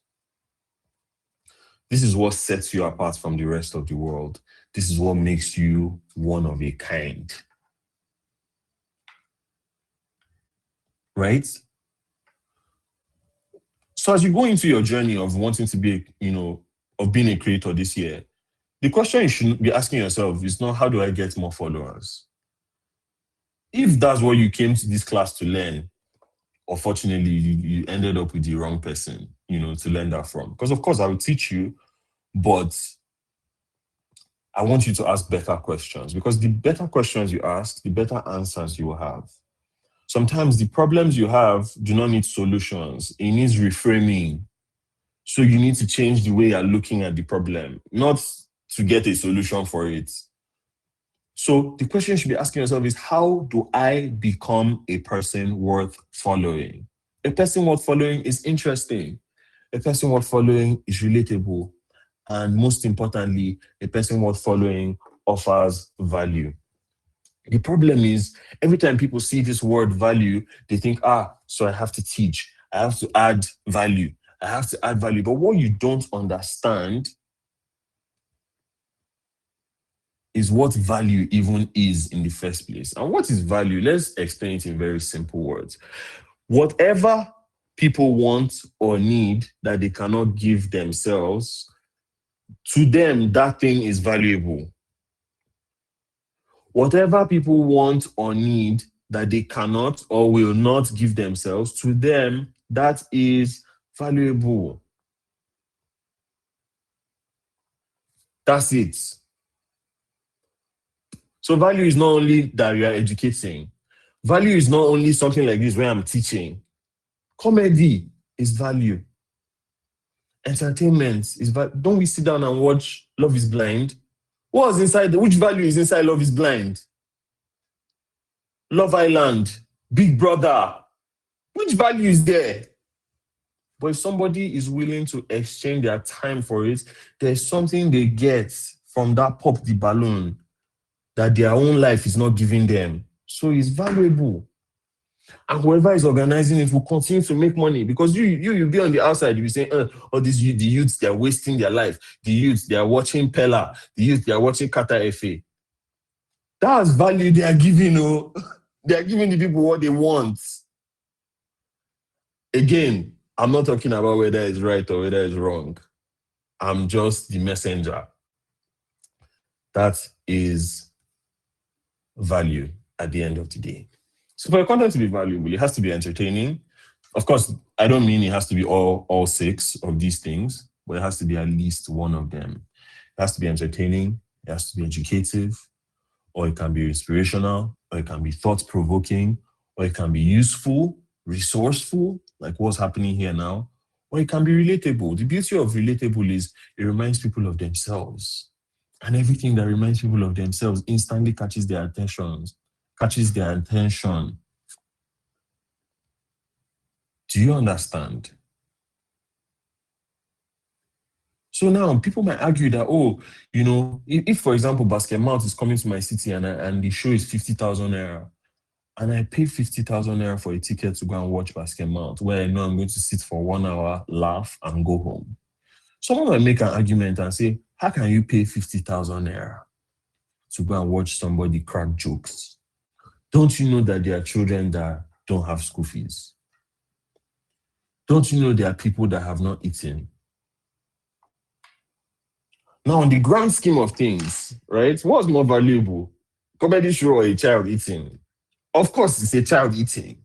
This is what sets you apart from the rest of the world. This is what makes you one of a kind. Right? So as you go into your journey of wanting to be, of being a creator this year, the question you should be asking yourself is not, how do I get more followers? If that's what you came to this class to learn, unfortunately, you ended up with the wrong person, to learn that from. Because of course I will teach you, but I want you to ask better questions, because the better questions you ask, the better answers you will have. Sometimes the problems you have do not need solutions. It needs reframing. So you need to change the way you're looking at the problem, not to get a solution for it. So the question you should be asking yourself is, how do I become a person worth following? A person worth following is interesting. A person worth following is relatable. And most importantly, a person worth following offers value. The problem is, every time people see this word value, they think, so I have to teach. I have to add value. I have to add value. But what you don't understand is what value even is in the first place. And what is value? Let's explain it in very simple words. Whatever people want or need that they cannot give themselves, to them, that thing is valuable. Whatever people want or need that they cannot or will not give themselves, to them, that is valuable. That's it. So value is not only that you are educating. Value is not only something like this where I'm teaching. Comedy is value. Entertainment is value. Don't we sit down and watch Love is Blind? What's inside? Which value is inside Love is Blind? Love Island, Big Brother. Which value is there? But if somebody is willing to exchange their time for it, there's something they get from that pop the balloon that their own life is not giving them. So it's valuable. And whoever is organizing it will continue to make money, because you'll be on the outside, you'll be saying, the youths, they're wasting their life. The youths, they are watching Pella. The youths, they are watching Kata FA. That's value they are giving. They are giving the people what they want. Again, I'm not talking about whether it's right or whether it's wrong. I'm just the messenger. That is value at the end of the day. So for your content to be valuable, it has to be entertaining. Of course, I don't mean it has to be all 6 of these things, but it has to be at least one of them. It has to be entertaining, it has to be educative, or it can be inspirational, or it can be thought-provoking, or it can be useful, resourceful, like what's happening here now, or it can be relatable. The beauty of relatable is it reminds people of themselves. And everything that reminds people of themselves instantly catches their attention. Do you understand? So now people might argue that, if for example, Basket Mount is coming to my city and the show is 50,000 naira, and I pay 50,000 naira for a ticket to go and watch Basket Mount, where I know I'm going to sit for 1 hour, laugh, and go home. Someone might make an argument and say, how can you pay 50,000 naira to go and watch somebody crack jokes? Don't you know that there are children that don't have school fees? Don't you know there are people that have not eaten? Now, in the grand scheme of things, right, what's more valuable? Comedy show or a child eating? Of course, it's a child eating,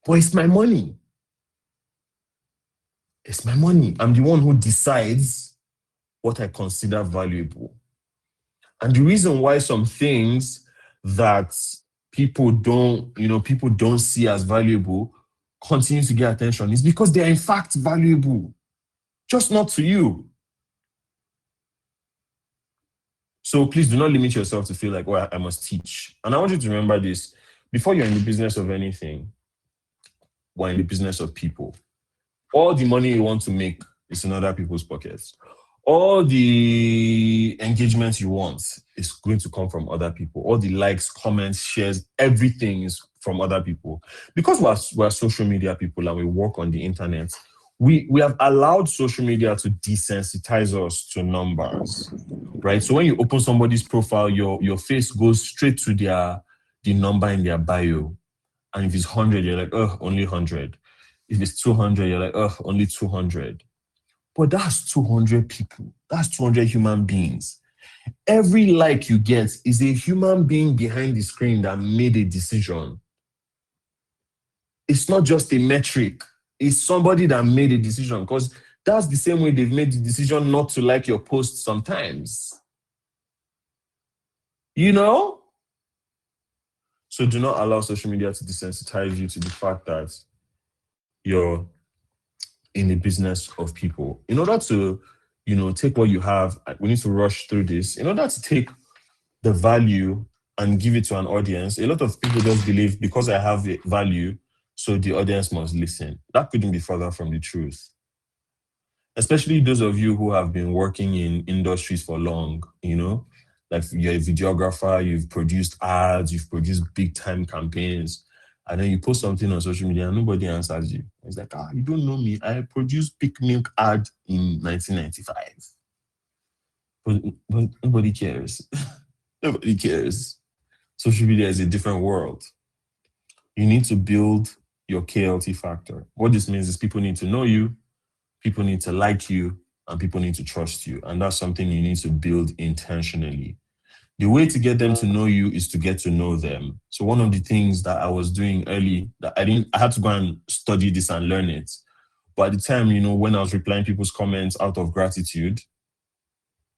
but it's my money. It's my money. I'm the one who decides what I consider valuable. And the reason why some things that people don't see as valuable continue to get attention is because they are in fact valuable, just not to you. So please do not limit yourself to feel like, oh, I must teach. And I want you to remember this: before you're in the business of anything, we're in the business of people. All the money you want to make is in other people's pockets. All the engagement you want is going to come from other people. All the likes, comments, shares, everything is from other people. Because we're social media people and we work on the internet, we have allowed social media to desensitize us to numbers, right? So when you open somebody's profile, your face goes straight to the number in their bio. And if it's 100, you're like, oh, only 100. If it's 200, you're like, oh, only 200. But that's 200 people. That's 200 human beings. Every like you get is a human being behind the screen that made a decision. It's not just a metric. It's somebody that made a decision, because that's the same way they've made the decision not to like your post sometimes. You know? So do not allow social media to desensitize you to the fact that you're in the business of people. In order to, take what you have, we need to rush through this. In order to take the value and give it to an audience, a lot of people just believe because I have the value, so the audience must listen. That couldn't be further from the truth. Especially those of you who have been working in industries for long, like you're a videographer, you've produced ads, you've produced big time campaigns, and then you post something on social media and nobody answers you. It's like, you don't know me. I produced Pick Milk ad in 1995. But nobody cares. Nobody cares. Social media is a different world. You need to build your KLT factor. What this means is people need to know you, people need to like you, and people need to trust you. And that's something you need to build intentionally. The way to get them to know you is to get to know them. So one of the things that I was doing early, that I had to go and study this and learn it. But at the time, when I was replying people's comments out of gratitude,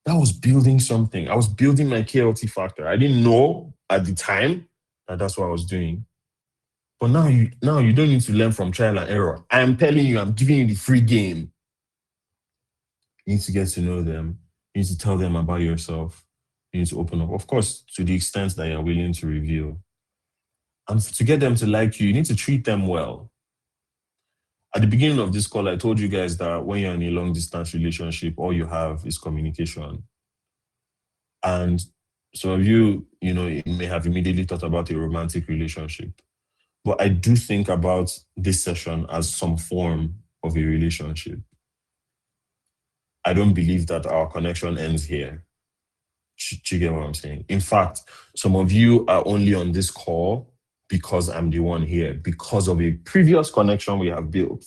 that was building something. I was building my KLT factor. I didn't know at the time that that's what I was doing. But now you don't need to learn from trial and error. I am telling you, I'm giving you the free game. You need to get to know them. You need to tell them about yourself. You need to open up, of course, to the extent that you're willing to reveal. And to get them to like you, you need to treat them well. At the beginning of this call, I told you guys that when you're in a long distance relationship, all you have is communication. And some of you, you may have immediately thought about a romantic relationship. But I do think about this session as some form of a relationship. I don't believe that our connection ends here. Do you get what I'm saying? In fact, some of you are only on this call because I'm the one here, because of a previous connection we have built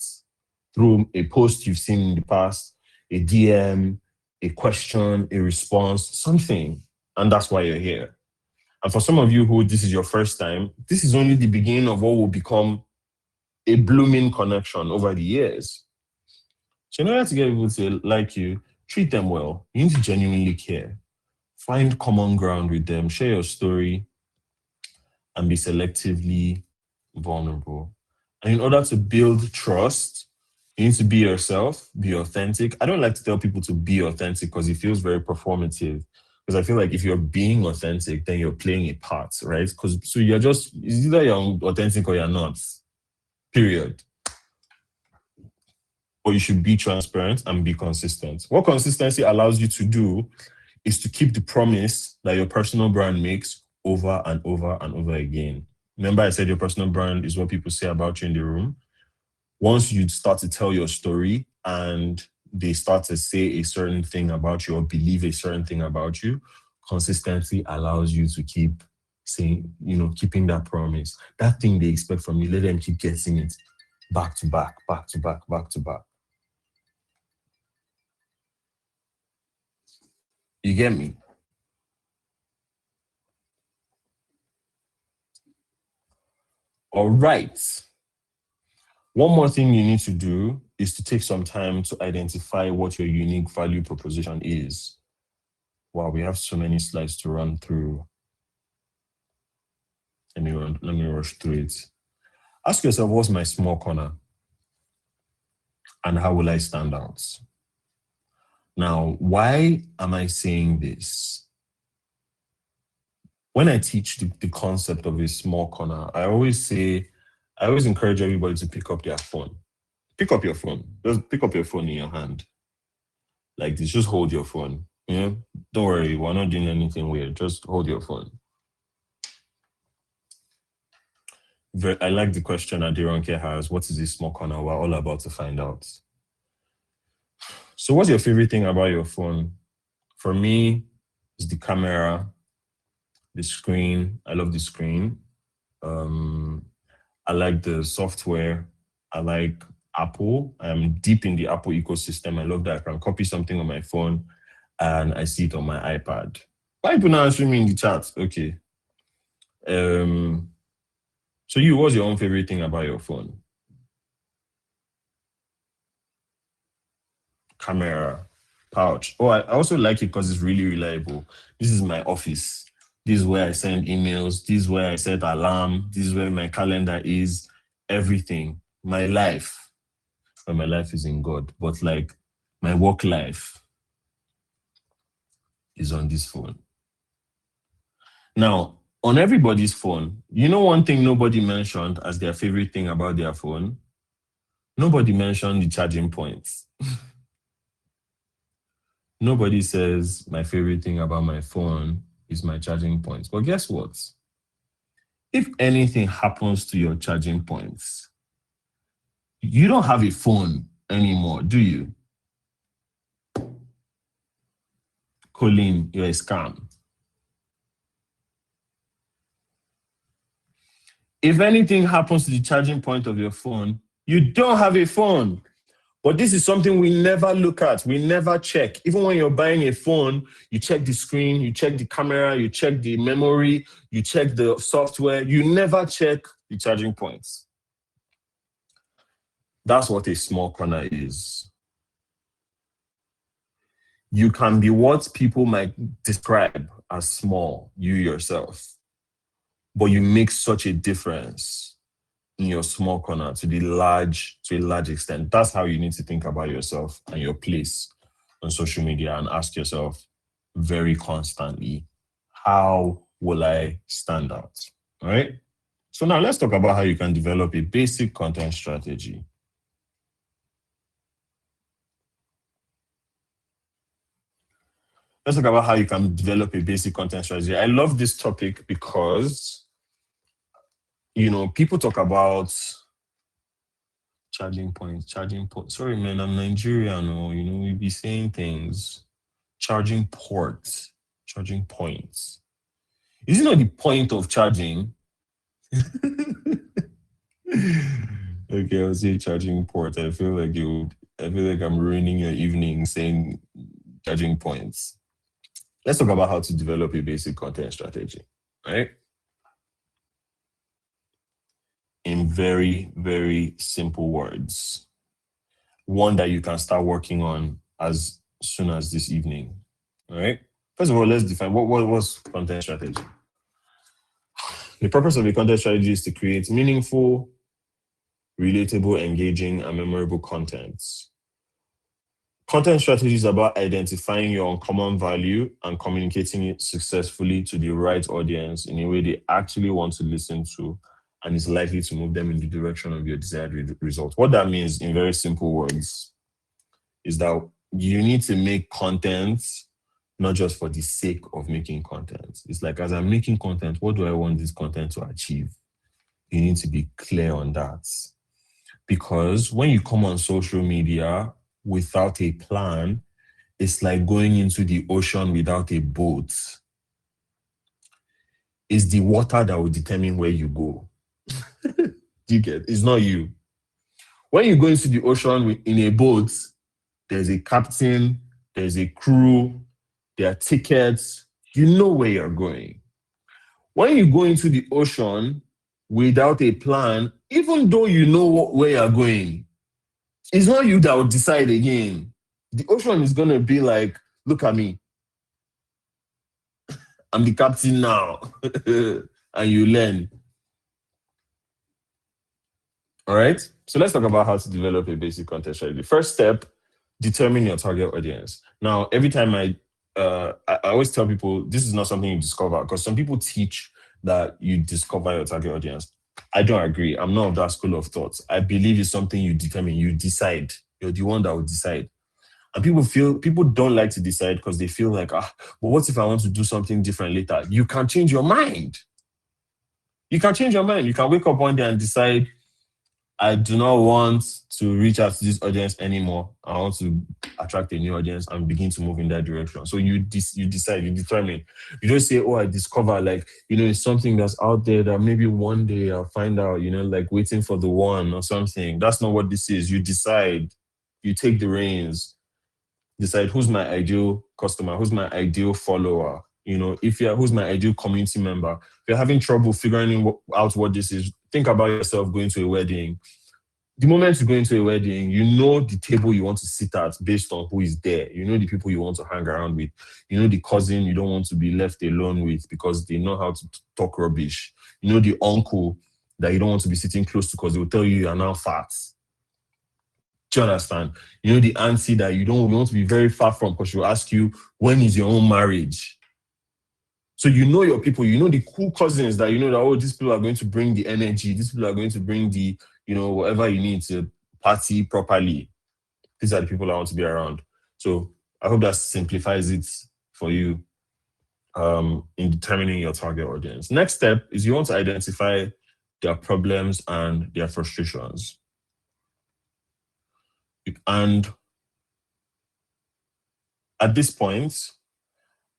through a post you've seen in the past, a DM, a question, a response, something. And that's why you're here. And for some of you who this is your first time, this is only the beginning of what will become a blooming connection over the years. So in order to get people to like you, treat them well. You need to genuinely care. Find common ground with them, share your story, and be selectively vulnerable. And in order to build trust, you need to be yourself, be authentic. I don't like to tell people to be authentic because it feels very performative. Because I feel like if you're being authentic, then you're playing a part, right? So you're just, it's either you're authentic or you're not, period. But you should be transparent and be consistent. What consistency allows you to do is to keep the promise that your personal brand makes over and over and over again. Remember I said your personal brand is what people say about you in the room? Once you start to tell your story and they start to say a certain thing about you or believe a certain thing about you, consistency allows you to keep saying, keeping that promise. That thing they expect from you, let them keep getting it back to back, back to back, back to back. You get me? All right. One more thing you need to do is to take some time to identify what your unique value proposition is. Wow, we have so many slides to run through. Let me rush through it. Ask yourself, what's my small corner? And how will I stand out? Now, why am I saying this? When I teach the concept of a small corner, I always encourage everybody to pick up their phone. Pick up your phone. Just pick up your phone in your hand. Like this, just hold your phone. Don't worry, we're not doing anything weird. Just hold your phone. I like the question Adironke has. What is this small corner? We're all about to find out. So what's your favorite thing about your phone? For me, it's the camera, the screen. I love the screen. I like the software. I like Apple. I'm deep in the Apple ecosystem. I love that I can copy something on my phone and I see it on my iPad. Why people not answering me in the chat? Okay. So what's your own favorite thing about your phone? Camera, pouch. Oh, I also like it because it's really reliable. This is my office. This is where I send emails. This is where I set alarm. This is where my calendar is. Everything. My life. Well, my life is in God, but like my work life is on this phone. Now, on everybody's phone, one thing nobody mentioned as their favorite thing about their phone? Nobody mentioned the charging points. Nobody says my favorite thing about my phone is my charging points. But guess what? If anything happens to your charging points, you don't have a phone anymore, do you? Colleen, you're a scam. If anything happens to the charging point of your phone, you don't have a phone. But this is something we never look at. We never check. Even when you're buying a phone, you check the screen, you check the camera, you check the memory, you check the software. You never check the charging points. That's what a small corner is. You can be what people might describe as small, you yourself, but you make such a difference in your small corner to a large extent. That's how you need to think about yourself and your place on social media and ask yourself very constantly, how will I stand out? All right. So now let's talk about how you can develop a basic content strategy. Let's talk about how you can develop a basic content strategy. I love this topic because, people talk about charging points. Sorry, man, I'm Nigerian. We be saying things. Charging points. Is it not the point of charging? Okay, I'll say charging port. I feel like I'm ruining your evening saying charging points. Let's talk about how to develop a basic content strategy, right? In very, very simple words. One that you can start working on as soon as this evening, all right? First of all, let's define what's content strategy. The purpose of a content strategy is to create meaningful, relatable, engaging, and memorable contents. Content strategy is about identifying your uncommon value and communicating it successfully to the right audience in a way they actually want to listen to and is likely to move them in the direction of your desired result. What that means, in very simple words, is that you need to make content not just for the sake of making content. It's like, as I'm making content, what do I want this content to achieve? You need to be clear on that. Because when you come on social media without a plan, it's like going into the ocean without a boat. It's the water that will determine where you go. Do you get? It's not you. When you go into the ocean in a boat, there's a captain, there's a crew, there are tickets. You know where you're going. When you go into the ocean without a plan, even though you know where you're going, it's not you that will decide again. The ocean is going to be like, look at me. I'm the captain now. And you learn. All right. So let's talk about how to develop a basic content strategy. First step, determine your target audience. Now, every time I always tell people this is not something you discover, because some people teach that you discover your target audience. I don't agree. I'm not of that school of thought. I believe it's something you determine, you decide. You're the one that will decide. And people don't like to decide because they feel like, but what if I want to do something different later? You can change your mind. You can change your mind. You can wake up one day and decide, I do not want to reach out to this audience anymore. I want to attract a new audience and begin to move in that direction. So you decide, you determine. You don't say, oh, I discover, like, it's something that's out there that maybe one day I'll find out, like waiting for the one or something. That's not what this is. You decide, you take the reins, decide who's my ideal customer, who's my ideal follower. Who's my ideal community member. If you're having trouble figuring out what this is, think about yourself going to a wedding. The moment you go into a wedding, you know the table you want to sit at based on who is there. You know the people you want to hang around with. You know the cousin you don't want to be left alone with because they know how to talk rubbish. You know the uncle that you don't want to be sitting close to because they will tell you are now fat. Do you understand? You know the auntie that you want to be very far from because she'll ask you, when is your own marriage? So you know your people, you know the cool cousins that you know that, oh, these people are going to bring the energy, these people are going to bring the, whatever you need to party properly. These are the people I want to be around. So I hope that simplifies it for you in determining your target audience. Next step is you want to identify their problems and their frustrations. And at this point,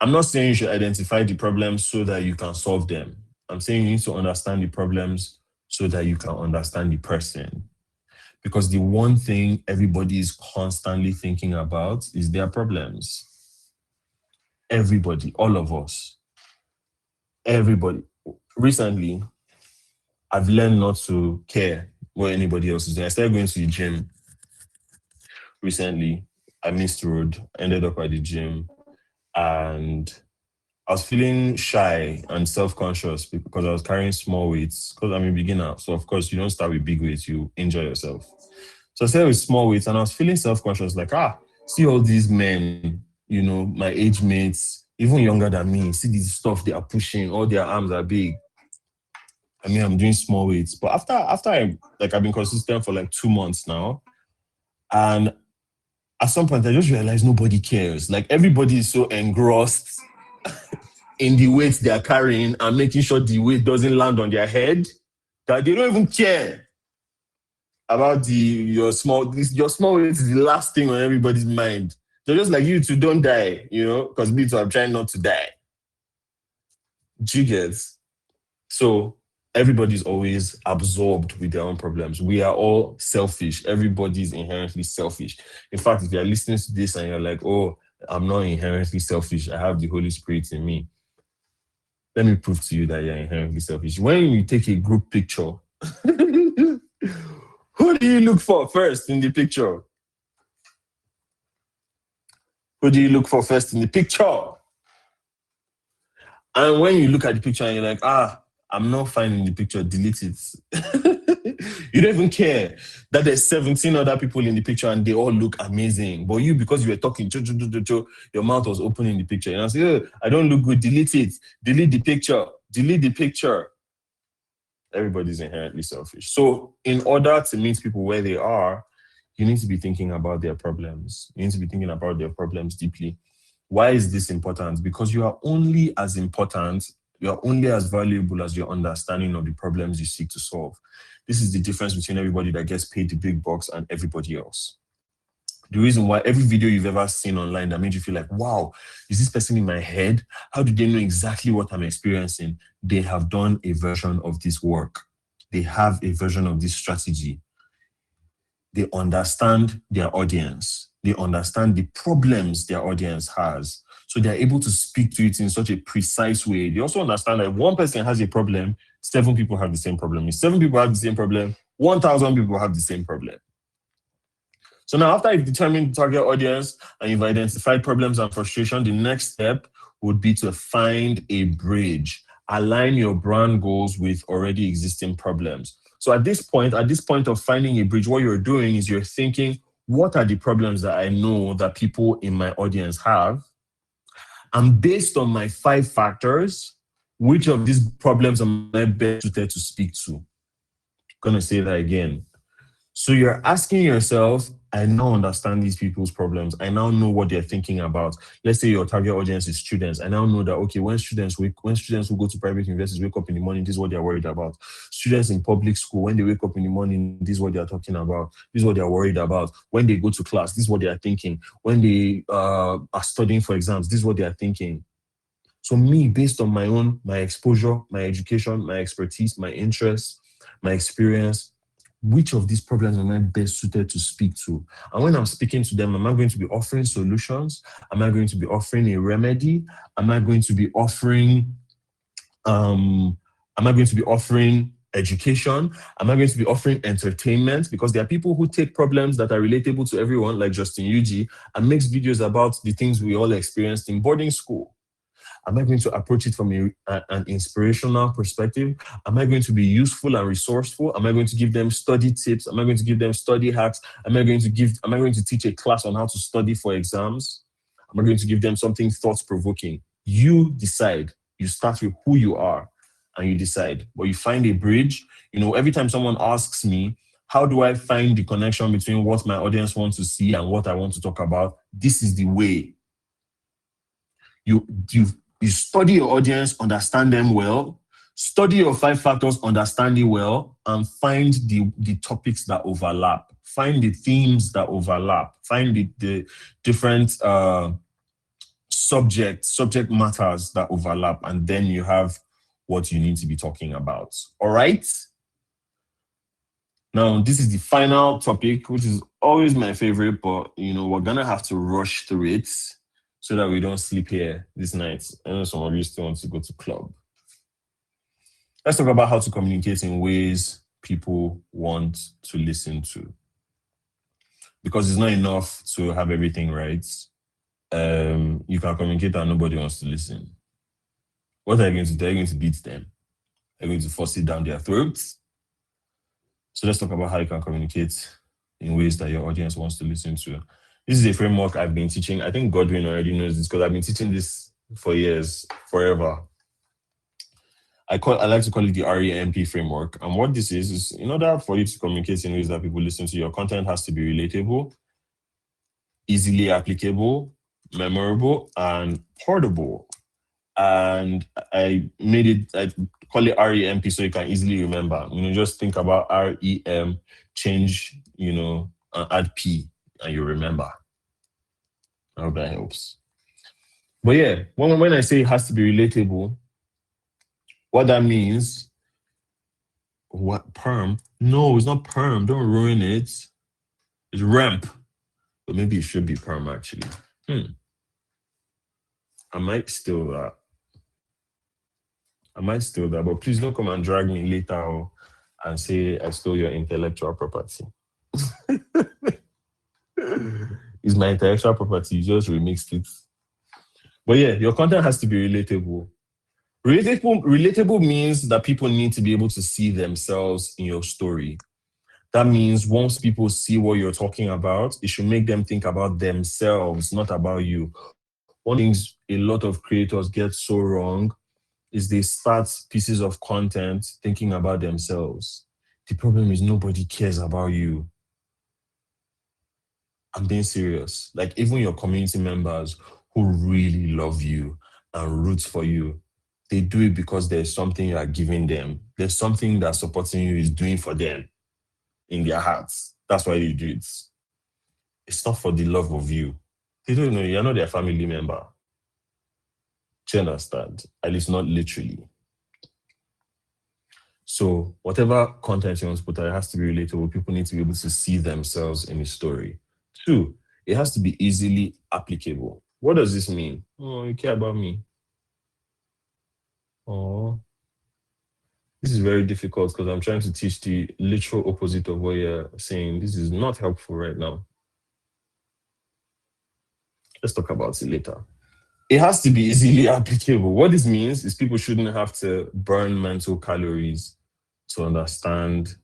I'm not saying you should identify the problems so that you can solve them. I'm saying you need to understand the problems so that you can understand the person. Because the one thing everybody is constantly thinking about is their problems. Everybody, all of us, everybody. Recently, I've learned not to care what anybody else is doing. I started going to the gym recently. I missed the road, ended up at the gym, and I was feeling shy and self-conscious because I was carrying small weights because I'm a beginner. So of course you don't start with big weights, you enjoy yourself. So I started with small weights and I was feeling self-conscious, like, see all these men, my age mates, even younger than me, see this stuff they are pushing, all their arms are big. I mean, I'm doing small weights. But after I've been consistent for like 2 months now. And at some point I just realized nobody cares. Like everybody is so engrossed in the weight they are carrying and making sure the weight doesn't land on their head that they don't even care about your small weight is the last thing on everybody's mind. They're just like, you two don't die, because me too, I'm trying not to die. Do you get? So everybody's always absorbed with their own problems. We are all selfish. Everybody's inherently selfish. In fact, if you're listening to this and you're like, oh, I'm not inherently selfish, I have the Holy Spirit in me. Let me prove to you that you're inherently selfish. When you take a group picture, who do you look for first in the picture? Who do you look for first in the picture? And when you look at the picture and you're like, I'm not finding the picture, delete it. You don't even care that there's 17 other people in the picture and they all look amazing. But you, because you were talking, your mouth was open in the picture. And I say, I don't look good, delete it. Delete the picture. Delete the picture. Everybody's inherently selfish. So in order to meet people where they are, you need to be thinking about their problems. You need to be thinking about their problems deeply. Why is this important? Because you are only as important, you are only as valuable as your understanding of the problems you seek to solve. This is the difference between everybody that gets paid the big bucks and everybody else. The reason why every video you've ever seen online that made you feel like, wow, is this person in my head? How do they know exactly what I'm experiencing? They have done a version of this work. They have a version of this strategy. They understand their audience. They understand the problems their audience has. So they're able to speak to it in such a precise way. They also understand that if one person has a problem, 7 people have the same problem. If 7 people have the same problem, 1,000 people have the same problem. So now after you've determined the target audience and you've identified problems and frustration, the next step would be to find a bridge. Align your brand goals with already existing problems. So at this point of finding a bridge, what you're doing is you're thinking, what are the problems that I know that people in my audience have? And based on my 5 factors, which of these problems am I best suited to speak to? Gonna say that again. So you're asking yourself, I now understand these people's problems. I now know what they're thinking about. Let's say your target audience is students. I now know that okay, when students who go to private universities wake up in the morning, this is what they're worried about. Students in public school, when they wake up in the morning, this is what they're talking about. This is what they're worried about. When they go to class, this is what they are thinking. When they are studying for exams, this is what they are thinking. So me, based on my exposure, my education, my expertise, my interests, my experience, which of these problems am I best suited to speak to? And when I'm speaking to them, am I going to be offering solutions? Am I going to be offering a remedy? Am I going to be offering am I going to be offering education? Am I going to be offering entertainment? Because there are people who take problems that are relatable to everyone, like Justin Yuji, and makes videos about the things we all experienced in boarding school. Am I going to approach it from an inspirational perspective? Am I going to be useful and resourceful? Am I going to give them study tips? Am I going to give them study hacks? Am I going to teach a class on how to study for exams? Am I going to give them something thought provoking? You decide. You start with who you are and you decide. But you find a bridge. You know, every time someone asks me, how do I find the connection between what my audience wants to see and what I want to talk about? This is the way. You study your audience, understand them well, study your 5 factors, understand it well, and find the topics that overlap, find the themes that overlap, find the different subject matters that overlap, and then you have what you need to be talking about. All right. Now, this is the final topic, which is always my favorite, but we're gonna have to rush through it so that we don't sleep here this night. I know some of you still want to go to club. Let's talk about how to communicate in ways people want to listen to. Because it's not enough to have everything right. You can communicate and nobody wants to listen. What are you going to do? Are you going to beat them? Are you going to force it down their throats? So let's talk about how you can communicate in ways that your audience wants to listen to. This is a framework I've been teaching. I think Godwin already knows this because I've been teaching this for years, forever. I like to call it the REMP framework. And what this is in order for you to communicate in ways that people listen to, your content has to be relatable, easily applicable, memorable, and portable. And I call it REMP so you can easily remember. Just think about REM, change, and add P, and you remember. I hope that helps. But yeah, when I say it has to be relatable, what that means, what, perm? No, it's not perm. Don't ruin it. It's ramp. But maybe it should be perm, actually. I might steal that. But please don't come and drag me later and say I stole your intellectual property. It's my intellectual property. You just remixed it. But yeah, your content has to be relatable. Relatable means that people need to be able to see themselves in your story. That means once people see what you're talking about, it should make them think about themselves, not about you. One of the things a lot of creators get so wrong is they start pieces of content thinking about themselves. The problem is nobody cares about you. I'm being serious. Like even your community members who really love you and root for you, they do it because there's something you are giving them. There's something that supporting you is doing for them in their hearts. That's why they do it. It's not for the love of you. They don't know you're not their family member. Do you understand? At least not literally. So whatever content you want to put out, it has to be relatable. People need to be able to see themselves in the story. 2, it has to be easily applicable. What does this mean? Oh, you care about me. Oh, this is very difficult because I'm trying to teach the literal opposite of what you're saying. This is not helpful right now. Let's talk about it later. It has to be easily applicable. What this means is people shouldn't have to burn mental calories to understand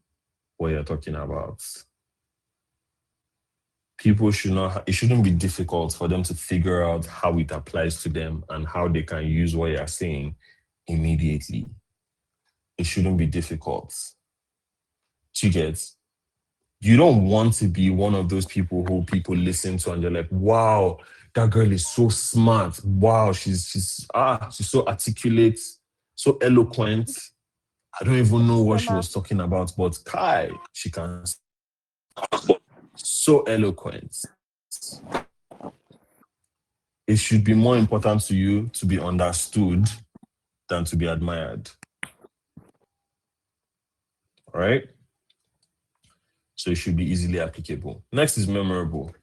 what you're talking about. People should not, it shouldn't be difficult for them to figure out how it applies to them and how they can use what you're saying immediately. It shouldn't be difficult. Do you get? You don't want to be one of those people who people listen to and they're like, wow, that girl is so smart. Wow, she's so articulate, so eloquent. I don't even know what she was talking about, but Kai, she can so eloquent. It should be more important to you to be understood than to be admired. Right? So it should be easily applicable. Next is memorable.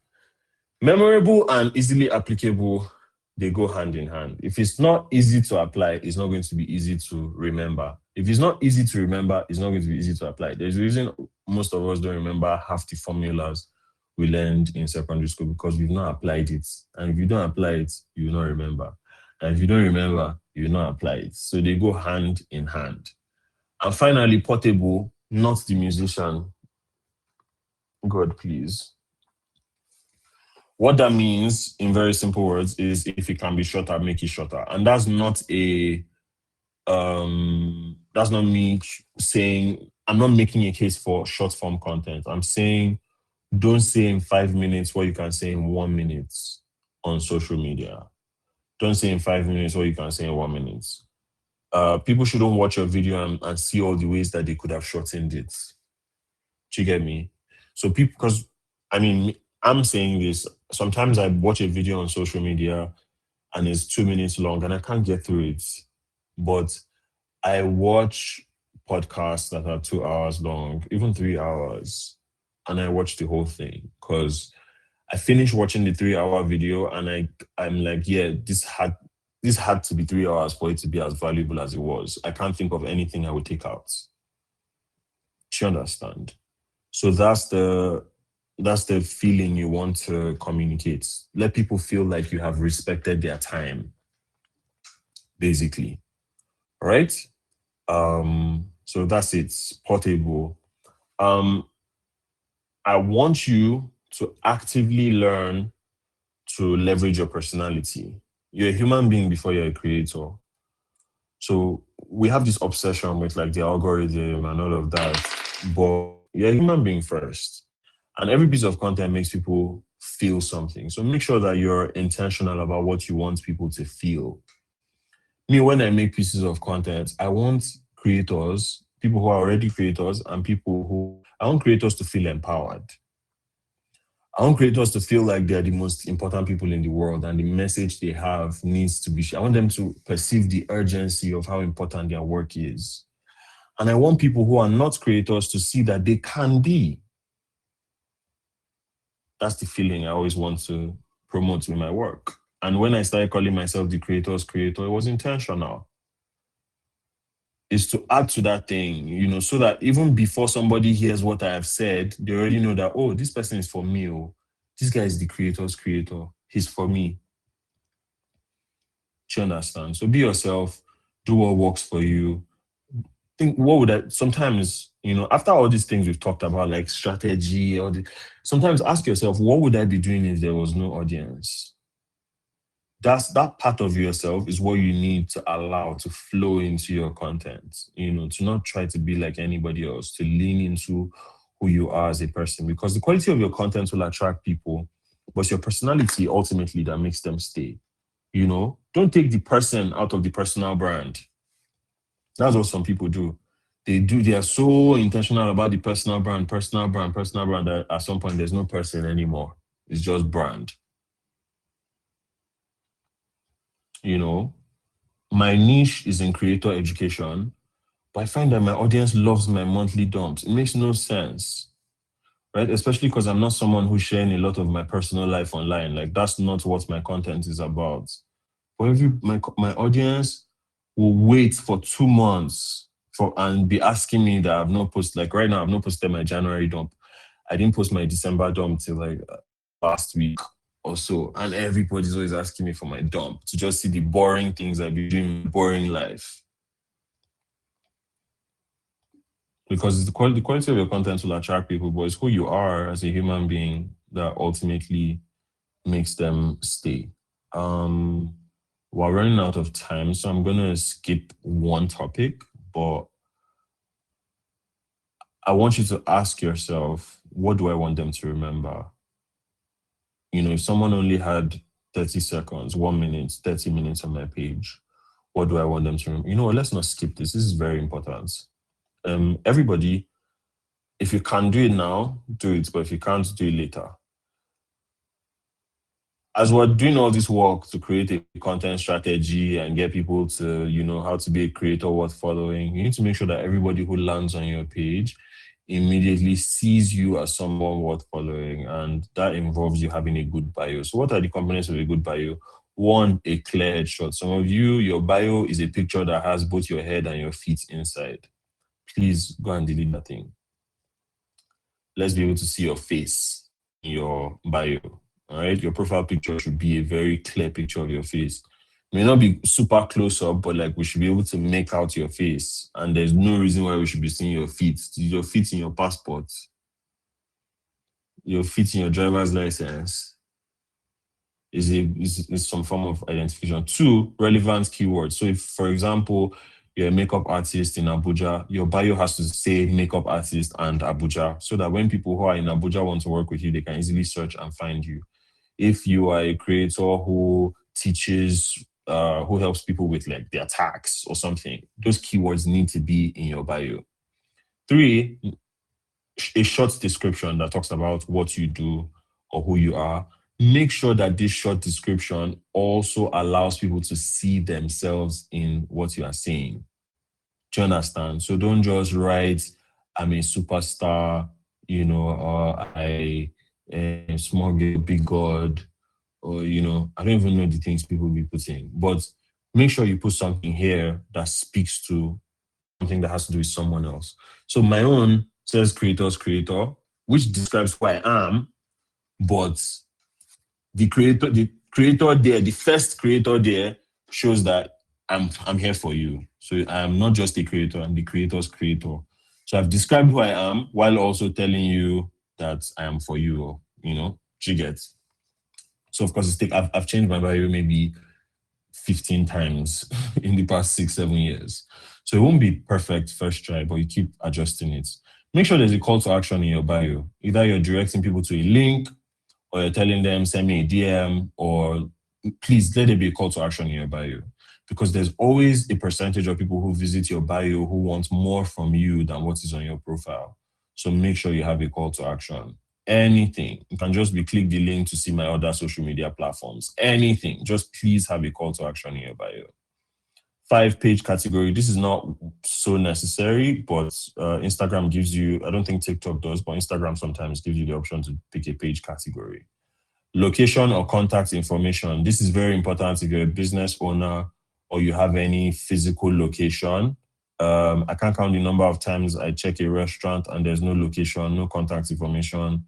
Memorable and easily applicable, they go hand in hand. If it's not easy to apply, it's not going to be easy to remember. If it's not easy to remember, it's not going to be easy to apply. There's a reason most of us don't remember half the formulas we learned in secondary school because we've not applied it. And if you don't apply it, you will not remember. And if you don't remember, you will not apply it. So they go hand in hand. And finally, portable, not the musician. God, please. What that means, in very simple words, is if it can be shorter, make it shorter. And that's not me saying I'm not making a case for short form content. I'm saying don't say in 5 minutes what you can say in 1 minute on social media. Don't say in 5 minutes what you can say in 1 minute. People shouldn't watch your video and see all the ways that they could have shortened it. Do you get me? So people, because I mean, I'm saying this. Sometimes I watch a video on social media and it's 2 minutes long and I can't get through it. But I watch podcasts that are 2 hours long, even 3 hours, and I watch the whole thing because I finished watching the 3 hour video and I'm like, yeah, this had to be 3 hours for it to be as valuable as it was. I can't think of anything I would take out. Do you understand? So that's the feeling you want to communicate. Let people feel like you have respected their time, basically. All right? So that's it. Portable. Um, I want you to actively learn to leverage your personality. You're a human being before you're a creator. So we have this obsession with like the algorithm and all of that, but you're a human being first. And every piece of content makes people feel something. So make sure that you're intentional about what you want people to feel. Me, when I make pieces of content, I want creators, people who are already creators, and I want creators to feel empowered. I want creators to feel like they're the most important people in the world and the message they have needs to be shared. I want them to perceive the urgency of how important their work is. And I want people who are not creators to see that they can be. That's the feeling I always want to promote with my work. And when I started calling myself the creator's creator, it was intentional. Is to add to that thing, so that even before somebody hears what I have said, they already know that, oh, this person is for me. Oh, this guy is the creator's creator. He's for me. Do you understand? So be yourself, do what works for you. Think what would I sometimes, after all these things we've talked about, like strategy, sometimes ask yourself, what would I be doing if there was no audience? That part of yourself is what you need to allow to flow into your content, to not try to be like anybody else, to lean into who you are as a person, because the quality of your content will attract people, but it's your personality ultimately that makes them stay. Don't take the person out of the personal brand. That's what some people do. They are so intentional about the personal brand, that at some point there's no person anymore. It's just brand. My niche is in creator education, but I find that my audience loves my monthly dumps. It makes no sense, right? Especially because I'm not someone who's sharing a lot of my personal life online. Like that's not what my content is about. But my audience will wait for 2 months and be asking me that I've not posted. Like right now, I've not posted my January dump. I didn't post my December dump till like last week or so, and everybody's always asking me for my dump to just see the boring things I've been doing in my boring life. because the quality of your content will attract people, but it's who you are as a human being that ultimately makes them stay. Um, we're running out of time, so I'm gonna skip one topic, but I want you to ask yourself, what do I want them to remember? If someone only had 30 seconds, 1 minute, 30 minutes on my page, what do I want them to remember? You know what? Let's not skip this. This is very important. Everybody, if you can do it now, do it. But if you can't, do it later. As we're doing all this work to create a content strategy and get people to, how to be a creator worth following, you need to make sure that everybody who lands on your page immediately sees you as someone worth following. And that involves you having a good bio. So what are the components of a good bio? One, a clear headshot. Some of you, your bio is a picture that has both your head and your feet inside. Please go and delete that thing. Let's be able to see your face in your bio. All right. Your profile picture should be a very clear picture of your face. It may not be super close up, but like we should be able to make out your face. And there's no reason why we should be seeing your feet. Your feet in your passport, your feet in your driver's license is some form of identification. Two, relevant keywords. So if, for example, you're a makeup artist in Abuja, your bio has to say makeup artist and Abuja, so that when people who are in Abuja want to work with you, they can easily search and find you. If you are a creator who teaches, who helps people with like their tax or something, those keywords need to be in your bio. Three, a short description that talks about what you do or who you are. Make sure that this short description also allows people to see themselves in what you are saying. Do you understand? So don't just write, I'm a superstar, or I small girl, big God, or, I don't even know the things people will be putting. But make sure you put something here that speaks to something that has to do with someone else. So my own says creators creator, which describes who I am, but the creator there, the first creator there shows that I'm here for you. So I'm not just a creator, I'm the creator's creator. So I've described who I am while also telling you that I am for you, you get. So of course I've changed my bio maybe 15 times in the past 6-7 years. So it won't be perfect first try, but you keep adjusting it. Make sure there's a call to action in your bio. Either you're directing people to a link, or you're telling them, send me a DM, or please let there be a call to action in your bio. Because there's always a percentage of people who visit your bio who want more from you than what is on your profile. So make sure you have a call to action. Anything. It can just be click the link to see my other social media platforms. Anything. Just please have a call to action in your bio. 5-page category. This is not so necessary, but Instagram gives you, I don't think TikTok does, but Instagram sometimes gives you the option to pick a page category. Location or contact information. This is very important if you're a business owner or you have any physical location. I can't count the number of times I check a restaurant and there's no location, no contact information.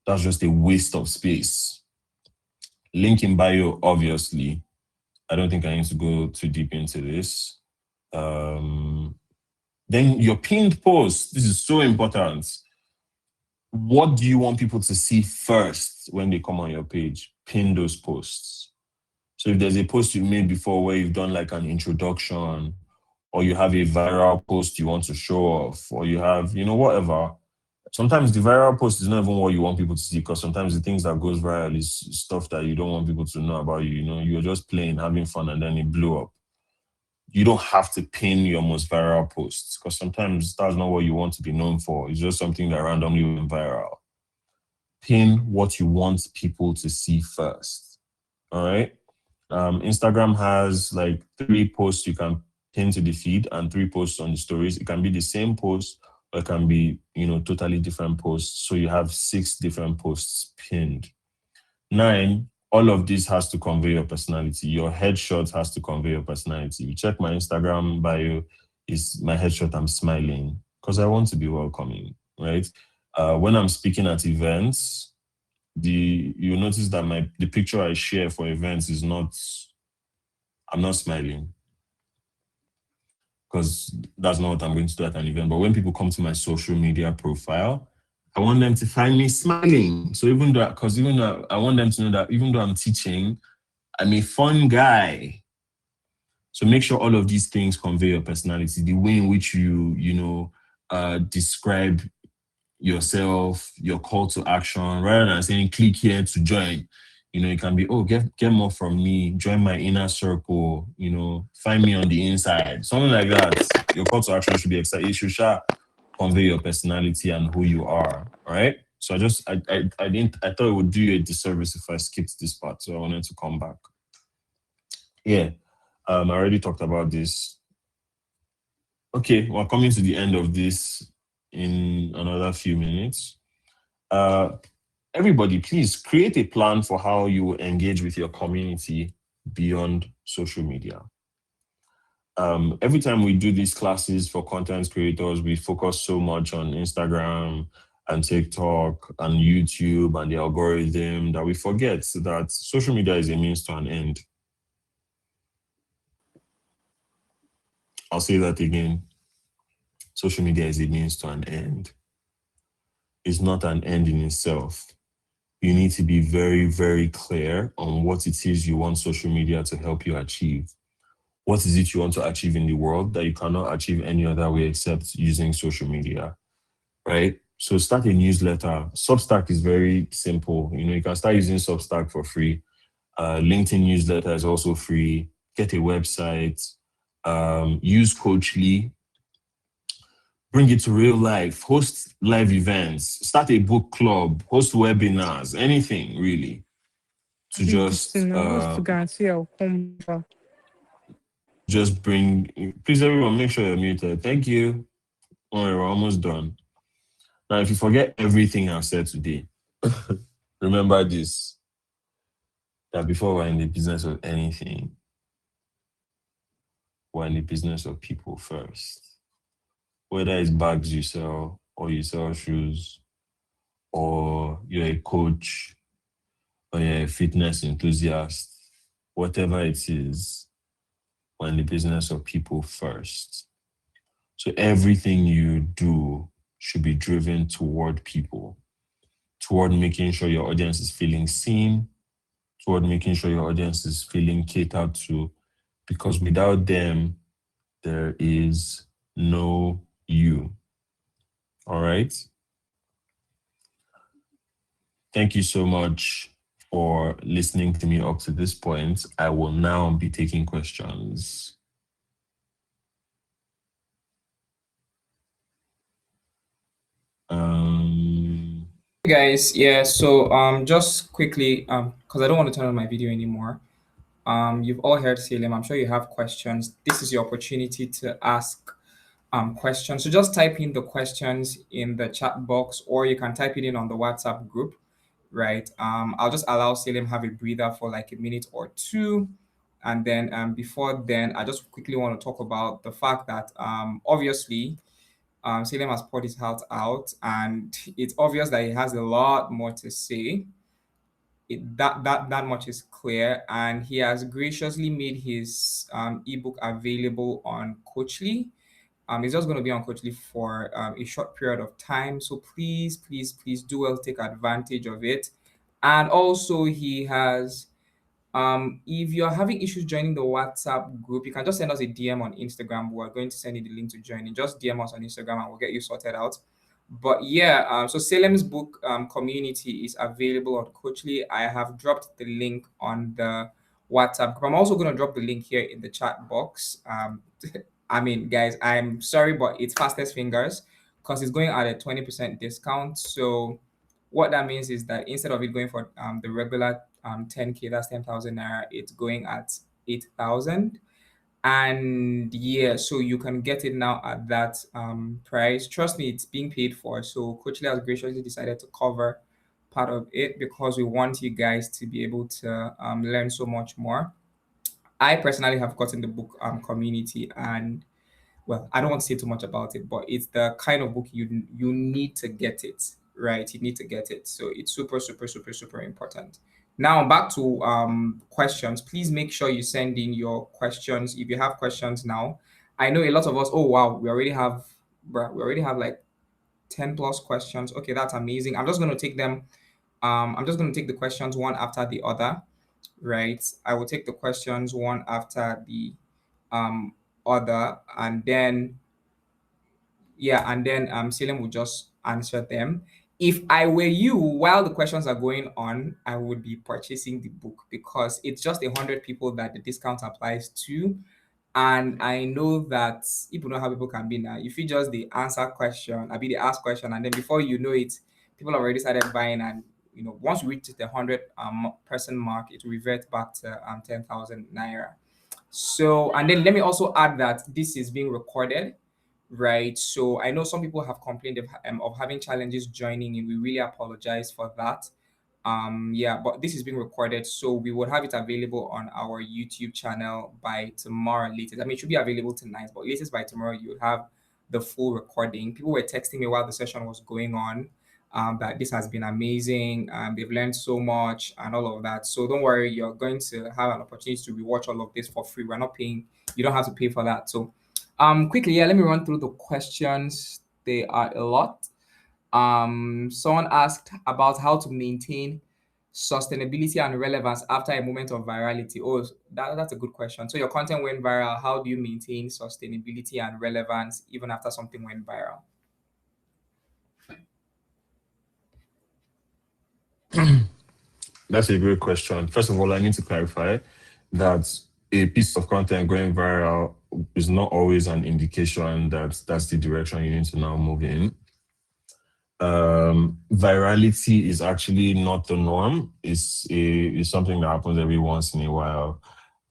That's just a waste of space. Link in bio, obviously. I don't think I need to go too deep into this. Then your pinned post. This is so important. What do you want people to see first when they come on your page? Pin those posts. So if there's a post you made before where you've done like an introduction, or you have a viral post you want to show off, or you have, whatever. Sometimes the viral post is not even what you want people to see, because sometimes the things that goes viral is stuff that you don't want people to know about you. You're just playing, having fun, and then it blew up. You don't have to pin your most viral posts, because sometimes that's not what you want to be known for. It's just something that randomly went viral. Pin what you want people to see first. All right. Instagram has like 3 posts you can pin to the feed and 3 posts on the stories. It can be the same post, or it can be, totally different posts. So you have 6 different posts pinned. 9, all of this has to convey your personality. Your headshot has to convey your personality. You check my Instagram bio, is my headshot, I'm smiling because I want to be welcoming, right? When I'm speaking at events, you notice that the picture I share for events is not, I'm not smiling, because that's not what I'm going to do at an event. But when people come to my social media profile, I want them to find me smiling. So even though, because even though I want them to know that even though I'm teaching, I'm a fun guy. So make sure all of these things convey your personality, the way in which you describe yourself, your call to action, rather than saying click here to join. It can be, oh, get more from me, join my inner circle, find me on the inside, something like that. Your call to action should be exciting. It should convey your personality and who you are. All right. So I thought it would do you a disservice if I skipped this part. So I wanted to come back. Yeah. I already talked about this. Okay, we're coming to the end of this in another few minutes. Uh, Everybody, please create a plan for how you will engage with your community beyond social media. Every time we do these classes for content creators, we focus so much on Instagram and TikTok and YouTube and the algorithm that we forget that social media is a means to an end. I'll say that again. Social media is a means to an end. It's not an end in itself. You need to be very, very clear on what it is you want social media to help you achieve. What is it you want to achieve in the world that you cannot achieve any other way except using social media, right? So start a newsletter. Substack is very simple. You can start using Substack for free. LinkedIn newsletter is also free. Get a website. Use Coachli. Bring it to real life, host live events, start a book club, host webinars, anything really to just bring. Please, everyone, make sure you're muted. Thank you. Oh, we're almost done. Now, if you forget everything I've said today, remember this: that before we're in the business of anything, we're in the business of people first. Whether it's bags you sell, or you sell shoes, or you're a coach, or you're a fitness enthusiast, whatever it is, we're in the business of people first. So everything you do should be driven toward people, toward making sure your audience is feeling seen, toward making sure your audience is feeling catered to, because without them, there is no you. All right? Thank you so much for listening to me up to this point. I will now be taking questions. Hey guys, yeah, so just quickly, because I don't want to turn on my video anymore. You've all heard Salem. I'm sure you have questions. This is your opportunity to ask questions. So just type in the questions in the chat box, or you can type it in on the WhatsApp group, right? I'll just allow Salem have a breather for like a minute or two. And then before then, I just quickly want to talk about the fact that obviously Salem has poured his heart out, and it's obvious that he has a lot more to say. That much is clear, and he has graciously made his ebook available on Coachli. It's just going to be on Coachli for a short period of time, so please, please, please do well take advantage of it. And also, he has if you're having issues joining the WhatsApp group, you can just send us a DM on Instagram. We're going to send you the link to join in. Just DM us on Instagram and we'll get you sorted out. But yeah, so Salem's book community is available on Coachly. I have dropped the link on the WhatsApp group. I'm also going to drop the link here in the chat box. I mean, guys, I'm sorry, but it's fastest fingers because it's going at a 20% discount. So what that means is that instead of it going for the regular 10K, that's 10,000 naira, it's going at 8,000. And yeah, so you can get it now at that price. Trust me, it's being paid for. So Coach Lee has graciously decided to cover part of it because we want you guys to be able to learn so much more. I personally have gotten the book community, and well, I don't want to say too much about it, but it's the kind of book you need to get it, right? You need to get it. So it's super, super, super, super important. Now back to questions. Please make sure you send in your questions if you have questions now. I know a lot of us. Oh wow, we already have like 10 plus questions. Okay, that's amazing. I'm just going to take them. I'm just going to take the questions one after the other, right? I will take the questions one after the um other, and then yeah, and then Salem will just answer them. If I were you, while the questions are going on, I would be purchasing the book because it's just 100 people that the discount applies to. And I know that people know how people can be now. If you just the answer question, I be the ask question, and then before you know it, people have already started buying. And once we reach the 100 person mark, it will revert back to 10,000 naira. So, and then let me also add that this is being recorded, right? So I know some people have complained of having challenges joining in. We really apologize for that. Yeah, but this is being recorded, so we would have it available on our YouTube channel by tomorrow latest. I mean, it should be available tonight, but latest by tomorrow you'll have the full recording. People were texting me while the session was going on, that this has been amazing, they've learned so much and all of that. So don't worry, you're going to have an opportunity to rewatch all of this for free. We're not paying, you don't have to pay for that. So quickly, yeah, let me run through the questions. They are a lot. Someone asked about how to maintain sustainability and relevance after a moment of virality. Oh, that's a good question. So your content went viral. How do you maintain sustainability and relevance even after something went viral? That's a great question. First of all, I need to clarify that a piece of content going viral is not always an indication that that's the direction you need to now move in. Virality is actually not the norm. It's something that happens every once in a while,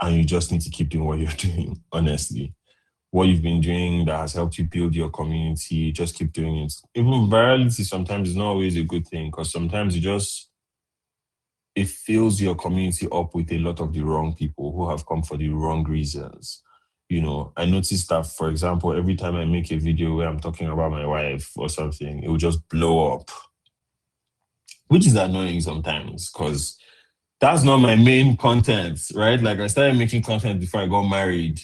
and you just need to keep doing what you're doing. Honestly, what you've been doing that has helped you build your community, just keep doing it. Even virality sometimes is not always a good thing because sometimes it fills your community up with a lot of the wrong people who have come for the wrong reasons. I noticed that, for example, every time I make a video where I'm talking about my wife or something, it will just blow up, which is annoying sometimes because that's not my main content, right? Like I started making content before I got married.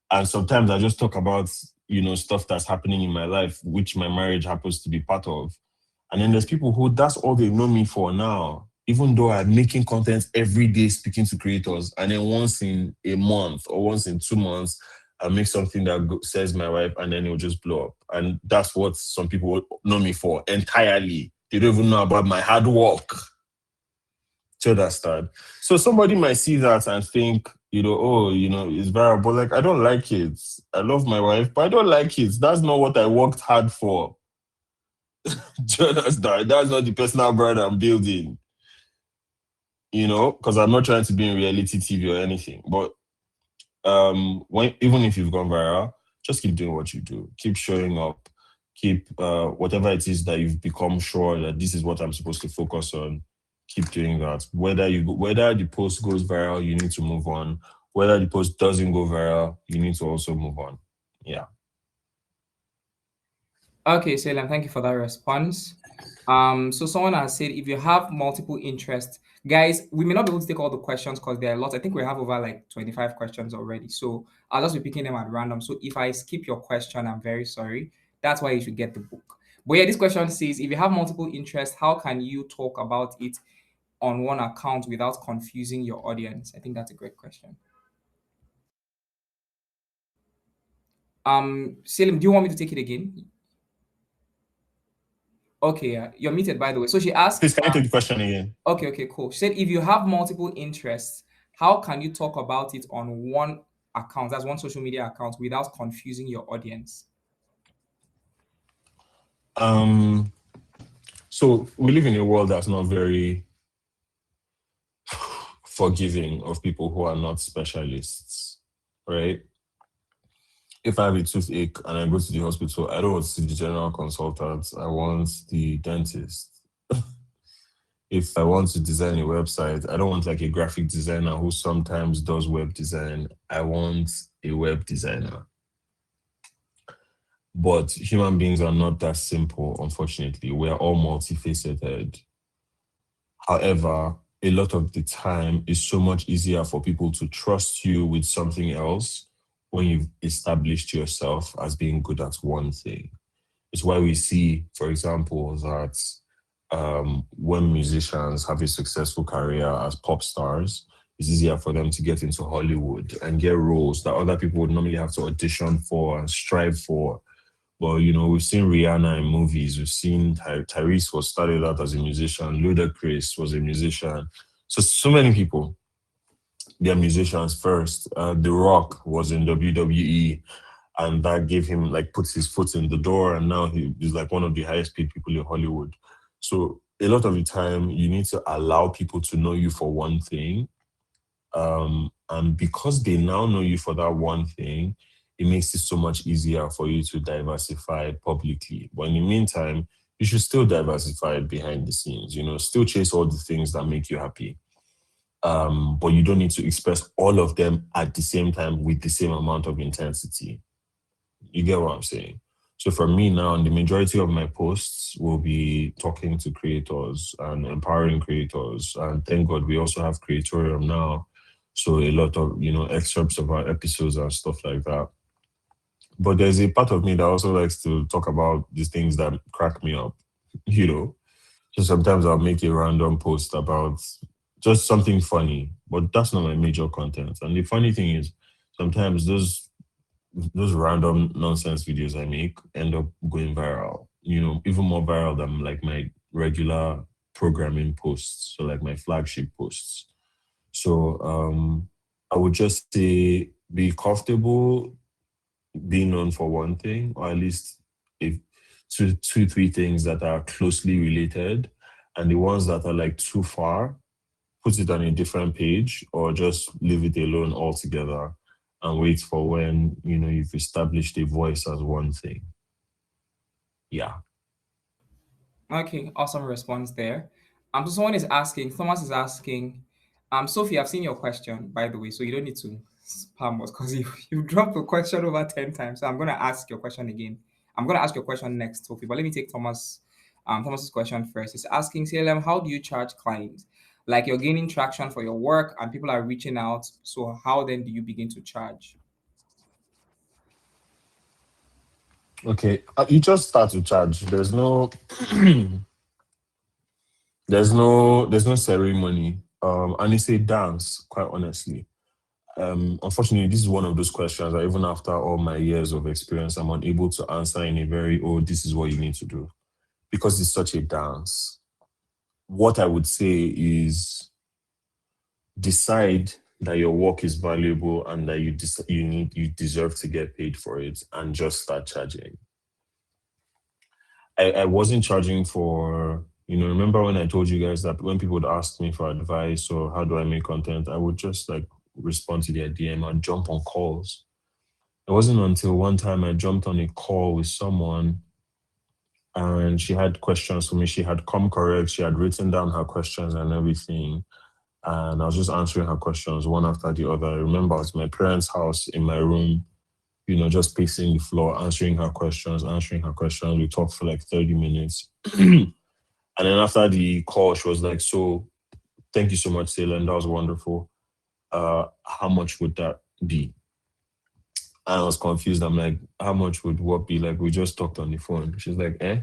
And sometimes I just talk about, stuff that's happening in my life, which my marriage happens to be part of. And then there's people who that's all they know me for now, even though I'm making content every day speaking to creators. And then once in a month or once in 2 months, I make something that says my wife and then it'll just blow up. And that's what some people know me for entirely. They don't even know about my hard work. Do you understand? So somebody might see that and think, oh, it's viral, but like I don't like it. I love my wife, but I don't like it. That's not what I worked hard for. Do you understand? That's not the personal brand I'm building. Because I'm not trying to be in reality TV or anything. But when even if you've gone viral, just keep doing what you do. Keep showing up. Keep whatever it is that you've become sure that this is what I'm supposed to focus on. Keep doing that. Whether the post goes viral, you need to move on. Whether the post doesn't go viral, you need to also move on. Yeah. Okay, Salem, thank you for that response. So someone has said if you have multiple interests, guys, we may not be able to take all the questions because there are a lot. I think we have over like 25 questions already. So I'll just be picking them at random. So if I skip your question, I'm very sorry. That's why you should get the book. But yeah, this question says if you have multiple interests, how can you talk about it on one account without confusing your audience? I think that's a great question. Salim, do you want me to take it again? Okay, yeah, you're muted by the way. So she asked, Please, can you take the question again? okay, cool. She said, if you have multiple interests, how can you talk about it on one account, that's one social media account, without confusing your audience? Um, so we live in a world that's not very forgiving of people who are not specialists, right? If I have a toothache and I go to the hospital, I don't want to see the general consultant. I want the dentist. If I want to design a website, I don't want like a graphic designer who sometimes does web design. I want a web designer. But human beings are not that simple, unfortunately. We're all multifaceted. However, a lot of the time, it's so much easier for people to trust you with something else when you've established yourself as being good at one thing. It's why we see, for example, that when musicians have a successful career as pop stars, it's easier for them to get into Hollywood and get roles that other people would normally have to audition for and strive for. Well, we've seen Rihanna in movies. We've seen Tyrese was started out as a musician. Ludacris was a musician. So many people, they're musicians first. The Rock was in WWE, and that gave him like puts his foot in the door, and now he's like one of the highest paid people in Hollywood. So a lot of the time, you need to allow people to know you for one thing, and because they now know you for that one thing, it makes it so much easier for you to diversify publicly. But in the meantime, you should still diversify behind the scenes, still chase all the things that make you happy. But you don't need to express all of them at the same time with the same amount of intensity. You get what I'm saying? So for me now, the majority of my posts will be talking to creators and empowering creators. And thank God we also have Creatorium now. So a lot of, excerpts of our episodes and stuff like that. But there's a part of me that also likes to talk about these things that crack me up, you know. So sometimes I'll make a random post about just something funny, but that's not my major content. And the funny thing is, sometimes those random nonsense videos I make end up going viral, even more viral than like my regular programming posts, so like my flagship posts. So I would just say be comfortable being known for one thing, or at least if two, three things that are closely related, and the ones that are like too far, put it on a different page or just leave it alone altogether and wait for when you've established a voice as one thing. Yeah. Okay, awesome response there. So someone is asking, Thomas is asking, Sophie, I've seen your question, by the way, so you don't need to spam us because you dropped the question over 10 times. So I'm gonna ask your question again. I'm gonna ask your question next, Sophie, but let me take Thomas's question first. He's asking, CLM, how do you charge clients? Like you're gaining traction for your work and people are reaching out. So how then do you begin to charge? Okay. You just start to charge. There's no ceremony. And it's a dance, quite honestly. Unfortunately, this is one of those questions that even after all my years of experience, I'm unable to answer in a very, oh, this is what you need to do, because it's such a dance. What I would say is decide that your work is valuable and that you deserve to get paid for it, and just start charging. I wasn't charging for, remember when I told you guys that when people would ask me for advice or how do I make content, I would just like respond to their DM and jump on calls. It wasn't until one time I jumped on a call with someone and she had questions for me. She had come correct. She had written down her questions and everything. And I was just answering her questions one after the other. I remember I was at my parents' house in my room, just pacing the floor, answering her questions, answering her questions. We talked for like 30 minutes. And then after the call, she was like, so thank you so much, Salem. That was wonderful. How much would that be? And I was confused. I'm like, how much would what be? Like, we just talked on the phone. She's like, eh?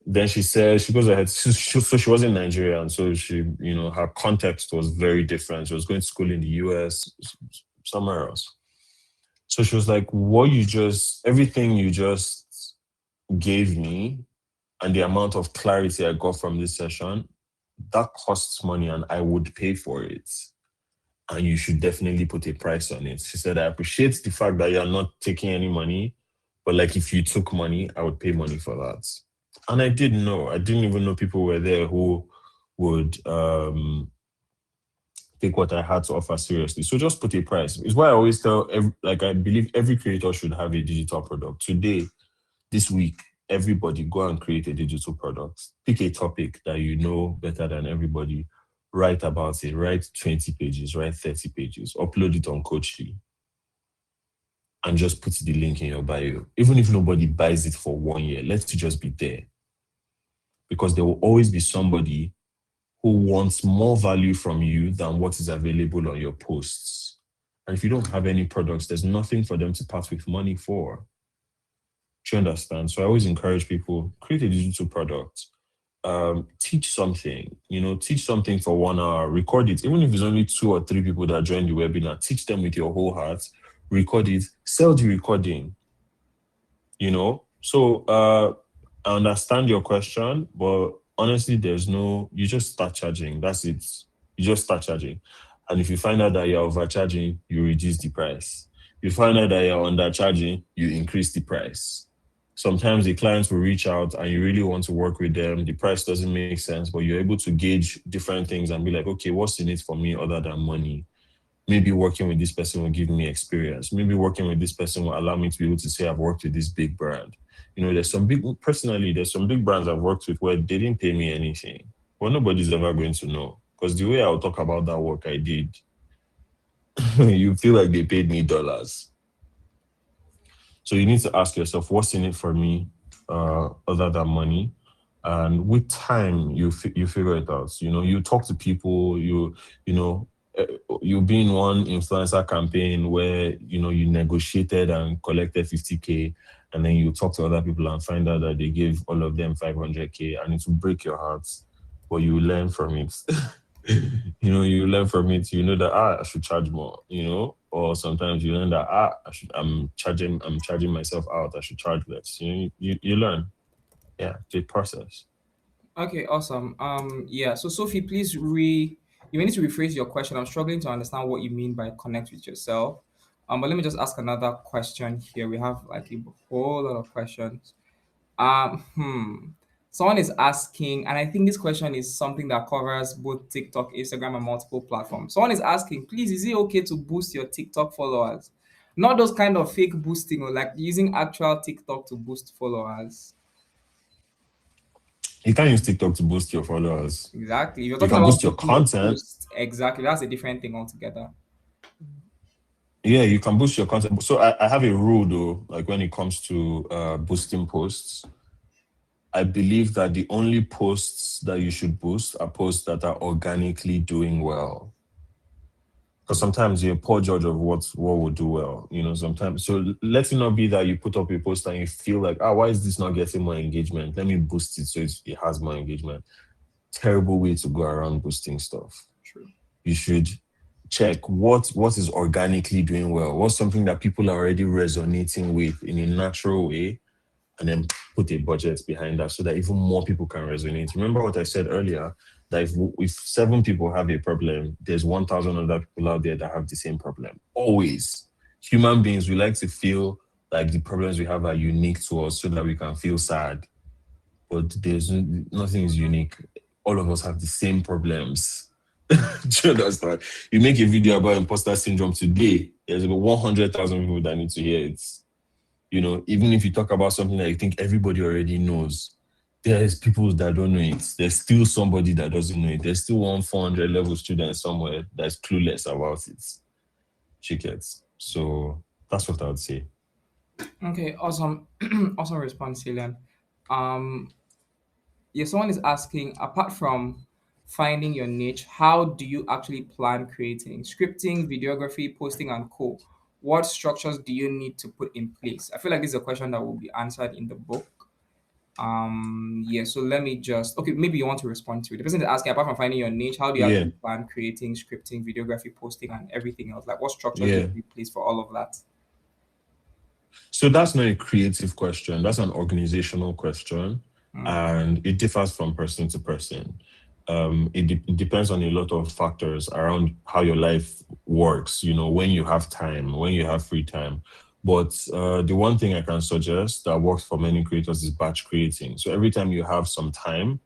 Then she said, she goes ahead. So she wasn't Nigerian. So she, her context was very different. She was going to school in the US, somewhere else. So she was like, everything you just gave me and the amount of clarity I got from this session, that costs money and I would pay for it. And you should definitely put a price on it. She said, I appreciate the fact that you're not taking any money, but like if you took money, I would pay money for that. And I didn't know. I didn't even know people were there who would take what I had to offer seriously. So just put a price. It's why I always tell, I believe every creator should have a digital product. Today, this week, everybody go and create a digital product. Pick a topic that you know better than everybody. Write about it. Write 20 pages, write 30 pages. Upload it on Coachli. And just put the link in your bio. Even if nobody buys it for 1 year, let it just be there. Because there will always be somebody who wants more value from you than what is available on your posts. And if you don't have any products, there's nothing for them to part with money for. Do you understand? So I always encourage people, create a digital product. Teach something, teach something for 1 hour, record it. Even if it's only 2 or 3 people that join the webinar, teach them with your whole heart, record it, sell the recording, So I understand your question, but honestly, you just start charging. That's it. You just start charging. And if you find out that you're overcharging, you reduce the price. You find out that you're undercharging, you increase the price. Sometimes the clients will reach out and you really want to work with them. The price doesn't make sense, but you're able to gauge different things and be like, okay, what's in it for me other than money? Maybe working with this person will give me experience. Maybe working with this person will allow me to be able to say I've worked with this big brand. There's some big brands I've worked with where they didn't pay me anything. But nobody's ever going to know. Because the way I'll talk about that work I did, you feel like they paid me dollars. So you need to ask yourself, what's in it for me other than money? And with time, you figure it out. You talk to people. You be in one influencer campaign where you negotiated and collected 50K, and then you talk to other people and find out that they gave all of them 500K, and it will break your heart, but you learn from it. You learn from it. You know that I should charge more. Or sometimes you learn that I'm charging myself out. I should charge less. You learn. Yeah, the process. Okay, awesome. Yeah. So Sophie, please you may need to rephrase your question. I'm struggling to understand what you mean by connect with yourself. But let me just ask another question here. We have like a whole lot of questions. Um, hmm. Someone is asking, and I think this question is something that covers both TikTok, Instagram, and multiple platforms. Someone is asking, please, is it okay to boost your TikTok followers? Not those kind of fake boosting or like using actual TikTok to boost followers. You can't use TikTok to boost your followers. Exactly. If you're You talking can about boost your boosting your content. post, exactly. That's a different thing altogether. Yeah, you can boost your content. So I have a rule though, like when it comes to boosting posts. I believe that the only posts that you should boost are posts that are organically doing well. Because sometimes you're a poor judge of what will do well, sometimes. So let it not be that you put up a post and you feel like, why is this not getting more engagement? Let me boost it so it has more engagement. Terrible way to go around boosting stuff. True. You should check what is organically doing well. What's something that people are already resonating with in a natural way, and then put a budget behind that so that even more people can resonate. Remember what I said earlier, that if 7 people have a problem, there's 1,000 other people out there that have the same problem. Always. Human beings, we like to feel like the problems we have are unique to us so that we can feel sad. But nothing is unique. All of us have the same problems. Do you understand? You make a video about imposter syndrome today, there's about 100,000 people that need to hear it. Even if you talk about something that you think everybody already knows, there's people that don't know it. There's still somebody that doesn't know it. There's still one 400 level student somewhere that's clueless about it. Chickets. So that's what I would say. Okay, awesome. Awesome response, Helen. Um, yeah, someone is asking, apart from finding your niche, how do you actually plan creating scripting, videography, posting, and co? What structures do you need to put in place? I feel like this is a question that will be answered in the book. Yeah, so let me just okay, maybe you want to respond to it. The person is asking, apart from finding your niche, how do you Yeah, actually plan creating, scripting, videography, posting, and everything else? Like what structures do you yeah. have in place for all of that? So that's not a creative question. That's an organizational question, Mm, and it differs from person to person. It depends on a lot of factors around how your life works. When you have time, when you have free time. But the one thing I can suggest that works for many creators is batch creating. So every time you have some time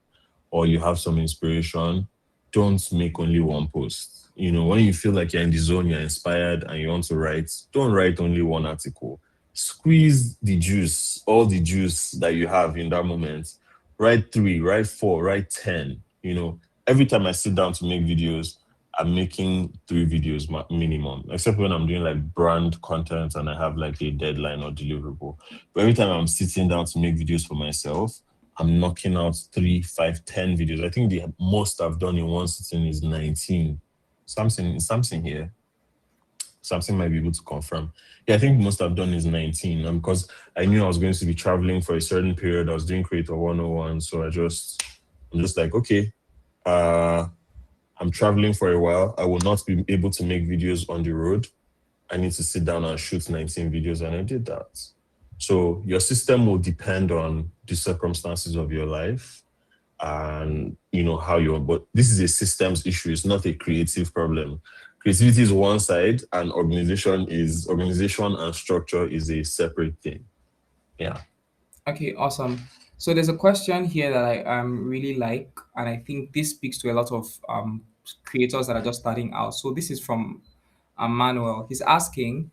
or you have some inspiration, don't make only one post. When you feel like you're in the zone, you're inspired and you want to write, don't write only one article. Squeeze the juice, all the juice that you have in that moment. Write 3, write 4, write 10. Every time I sit down to make videos, I'm making 3 videos minimum, except when I'm doing like brand content and I have like a deadline or deliverable. But every time I'm sitting down to make videos for myself, I'm knocking out 3, 5, 10 videos. I think the most I've done in one sitting is 19. Something here. Samson might be able to confirm. Yeah, I think most I've done is 19. Because I knew I was going to be traveling for a certain period. I was doing Creator 101. So I'm just like, okay, uh, I'm traveling for a while. I will not be able to make videos on the road. I need to sit down and shoot 19 videos. And I did that. So your system will depend on the circumstances of your life and how you're, but this is a systems issue. It's not a creative problem. Creativity is one side and organization and structure is a separate thing. Yeah. Okay, awesome. So there's a question here that I really like, and I think this speaks to a lot of creators that are just starting out. So this is from Manuel. He's asking,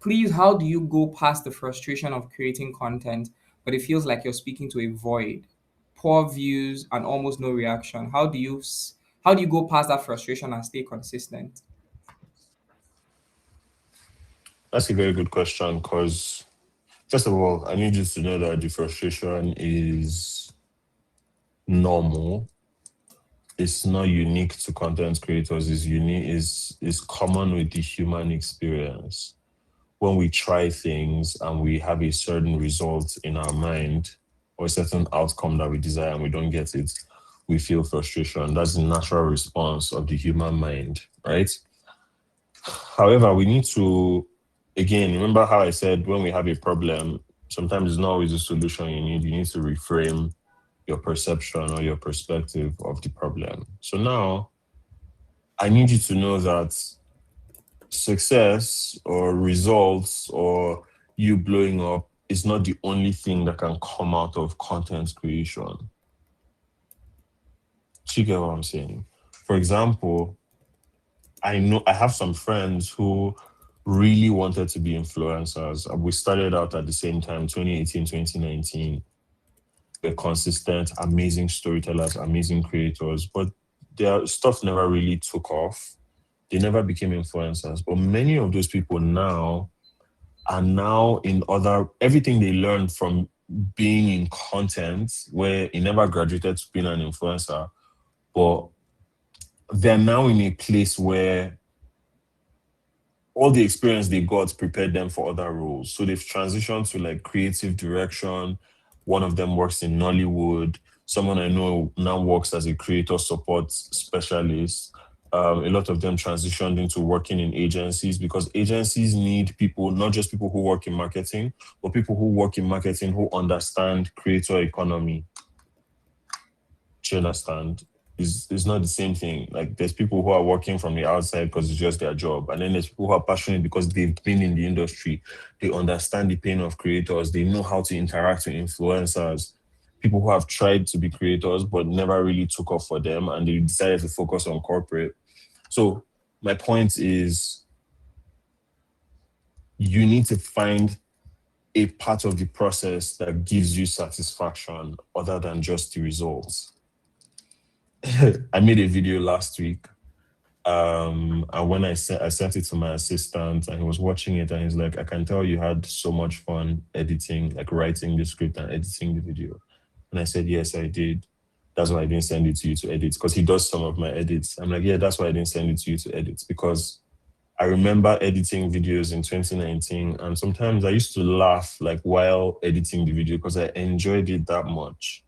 please, how do you go past the frustration of creating content, but it feels like you're speaking to a void, poor views, and almost no reaction? How do you go past that frustration and stay consistent? That's a very good question because, first of all, I need you to know that the frustration is normal. It's not unique to content creators. It's unique, is common with the human experience. When we try things and we have a certain result in our mind or a certain outcome that we desire and we don't get it, we feel frustration. That's the natural response of the human mind, right? However, we need to, again, remember how I said when we have a problem, sometimes it's not always a solution you need. You need to reframe your perception or your perspective of the problem. So now I need you to know that success or results or you blowing up is not the only thing that can come out of content creation. Do you get what I'm saying? For example, I know I have some friends who really wanted to be influencers. We started out at the same time, 2018, 2019. They're consistent, amazing storytellers, amazing creators, but their stuff never really took off. They never became influencers. But many of those people now are now in other everything they learned from being in content where he never graduated to being an influencer, but they're now in a place where all the experience they got prepared them for other roles. So they've transitioned to like creative direction. One of them works in Nollywood. Someone I know now works as a creator support specialist. A lot of them transitioned into working in agencies because agencies need people, not just people who work in marketing, but people who work in marketing who understand creator economy. Do you understand? Is not the same thing. Like there's people who are working from the outside because it's just their job. And then there's people who are passionate because they've been in the industry. They understand the pain of creators. They know how to interact with influencers. People who have tried to be creators but never really took off for them and they decided to focus on corporate. So my point is you need to find a part of the process that gives you satisfaction other than just the results. I made a video last week. And when I sent it to my assistant and he was watching it and he's like, I can tell you had so much fun editing, like writing the script and editing the video. And I said, yes, I did. That's why I didn't send it to you to edit because he does some of my edits. I'm like, yeah, that's why I didn't send it to you to edit because I remember editing videos in 2019 and sometimes I used to laugh like while editing the video because I enjoyed it that much.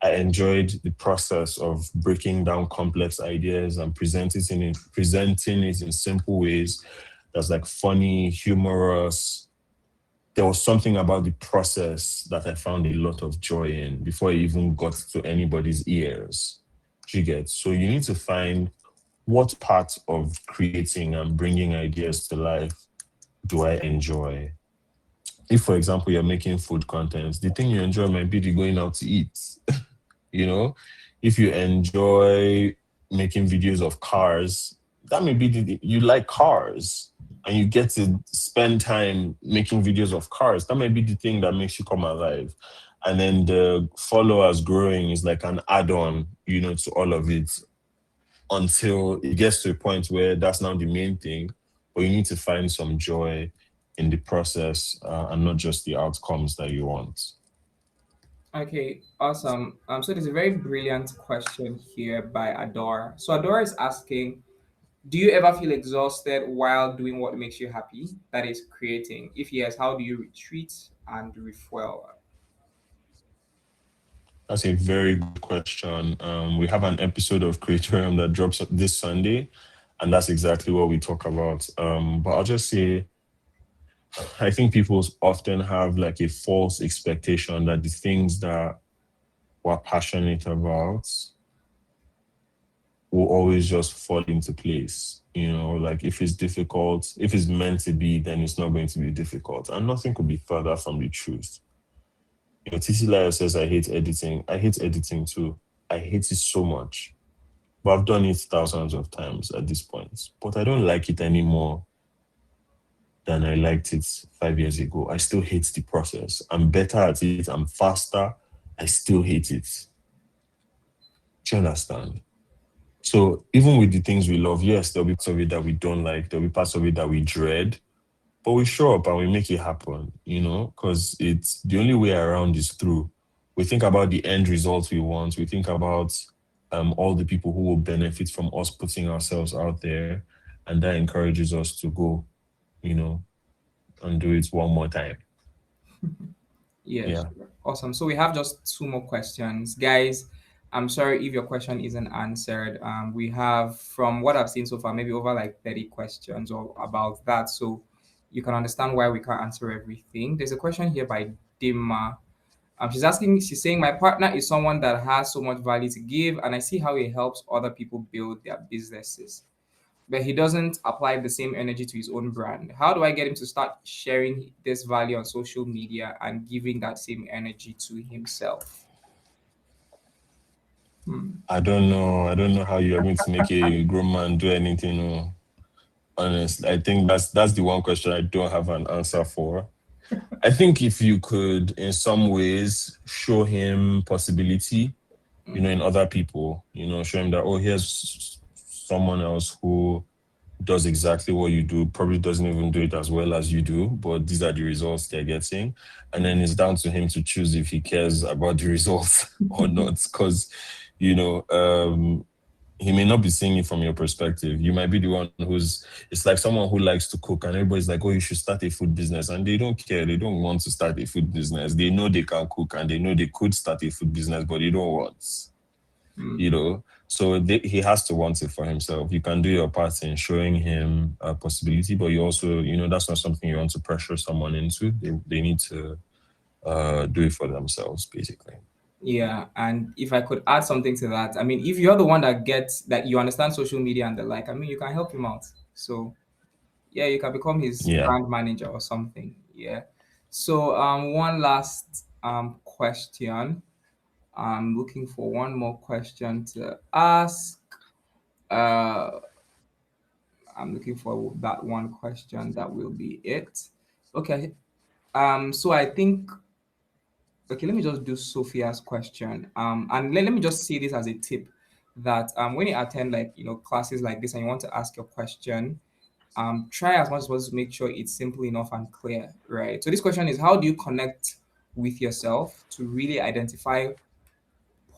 I enjoyed the process of breaking down complex ideas and presenting it in simple ways that's like funny, humorous. There was something about the process that I found a lot of joy in before it even got to anybody's ears. Do you get? So you need to find what part of creating and bringing ideas to life do I enjoy? If, for example, you're making food content, the thing you enjoy might be the going out to eat. You know, if you enjoy making videos of cars, that may be you like cars and you get to spend time making videos of cars. That might be the thing that makes you come alive. And then the followers growing is like an add-on, to all of it until it gets to a point where that's now the main thing. But you need to find some joy in the process and not just the outcomes that you want. Okay, awesome. So there's a very brilliant question here by Adore. So Adore is asking, Do you ever feel exhausted while doing what makes you happy? That is creating. If yes, how do you retreat and refuel? That's a very good question. We have an episode of Creatorium that drops this Sunday, and that's exactly what we talk about. But I'll just say, I think people often have like a false expectation that the things that we're passionate about will always just fall into place. Like if it's difficult, if it's meant to be, then it's not going to be difficult. And nothing could be further from the truth. TC Lyle says, I hate editing. I hate editing too. I hate it so much. But I've done it thousands of times at this point. But I don't like it anymore than I liked it 5 years ago. I still hate the process. I'm better at it. I'm faster. I still hate it. Do you understand? So even with the things we love, yes, there'll be parts of it that we don't like. There'll be parts of it that we dread. But we show up and we make it happen, because it's the only way around is through. We think about the end result we want. We think about all the people who will benefit from us putting ourselves out there. And that encourages us to go, you know, and do it one more time. Yes, Yeah. awesome. So we have just two more questions, guys. I'm sorry if your question isn't answered. We have, from what I've seen so far, maybe over like 30 questions or about that. So you can understand why we can't answer everything. There's a question here by Dima. She's saying, my partner is someone that has so much value to give, and I see how he helps other people build their businesses, but he doesn't apply the same energy to his own brand. How do I get him to start sharing this value on social media and giving that same energy to himself? Hmm. I don't know. I don't know how you're going to make a grown man do anything. Honestly, I think that's the one question I don't have an answer for. I think if you could, in some ways, show him possibility, in other people, show him that, oh, here's someone else who does exactly what you do, probably doesn't even do it as well as you do, but these are the results they're getting. And then it's down to him to choose if he cares about the results or not. Because, you know, um, he may not be seeing it from your perspective. You might be the one it's like someone who likes to cook and everybody's like, oh, you should start a food business. And they don't care. They don't want to start a food business. They know they can cook and they know they could start a food business, but they don't want, you Hmm. know. So he has to want it for himself. You can do your part in showing him a possibility, but you also, that's not something you want to pressure someone into. They need to do it for themselves, basically. Yeah, and if I could add something to that, I mean, if you're the one that gets that, you understand social media and the like, I mean, you can help him out. So yeah, you can become his Yeah. brand manager or something. Yeah. So one last question. I'm looking for one more question to ask. Uh, I'm looking for that one question. That will be it. Okay. So I think, okay, let me just do Sophia's question. And let me just say this as a tip that when you attend like classes like this and you want to ask your question, try as much as possible to make sure it's simple enough and clear, right? So this question is, how do you connect with yourself to really identify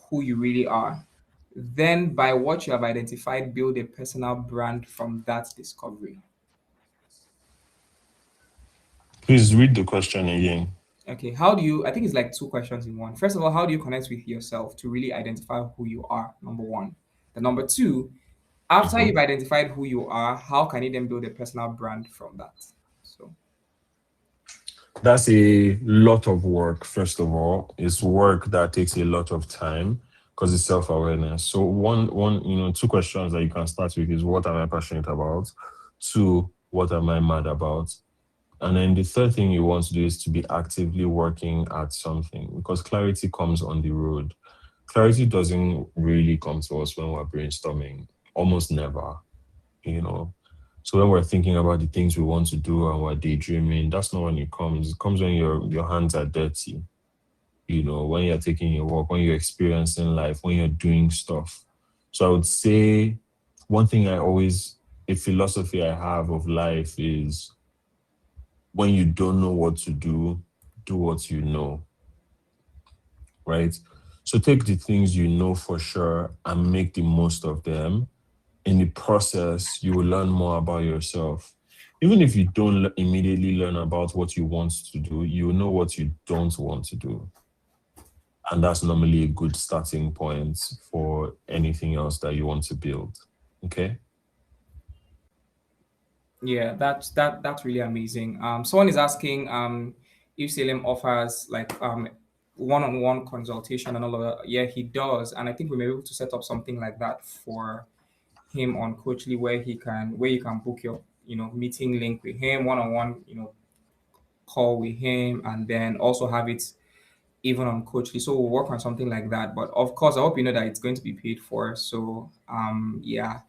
who you really are? Then, by what you have identified, build a personal brand from that discovery. Please read the question again. Okay, how do you? I think it's like two questions in one. First of all, how do you connect with yourself to really identify who you are? Number one. The number two, after Mhm. you've identified who you are, how can you then build a personal brand from that? So, That's a lot of work, first of all. It's work that takes a lot of time because it's self-awareness. So two questions that you can start with is, what am I passionate about? Two, what am I mad about? And then the third thing you want to do is to be actively working at something, because clarity comes on the road. Clarity doesn't really come to us when we're brainstorming, almost never, you know. So when we're thinking about the things we want to do and we're daydreaming, that's not when it comes. It comes when your hands are dirty, when you're taking your walk, when you're experiencing life, when you're doing stuff. So I would say one thing a philosophy I have of life is, when you don't know what to do what you know, right? So take the things you know for sure and make the most of them. in the process, you will learn more about yourself. Even if you don't immediately learn about what you want to do, you know what you don't want to do. And that's normally a good starting point for anything else that you want to build. Okay. Yeah, that's really amazing. Someone is asking if Salem offers like one-on-one consultation and all of that. Yeah, he does, and I think we may be able to set up something like that for him on Coachly, where you can book your meeting link with him, one-on-one call with him, and then also have it even on Coachly. So we'll work on something like that. But of course, I hope you know that it's going to be paid for. So yeah,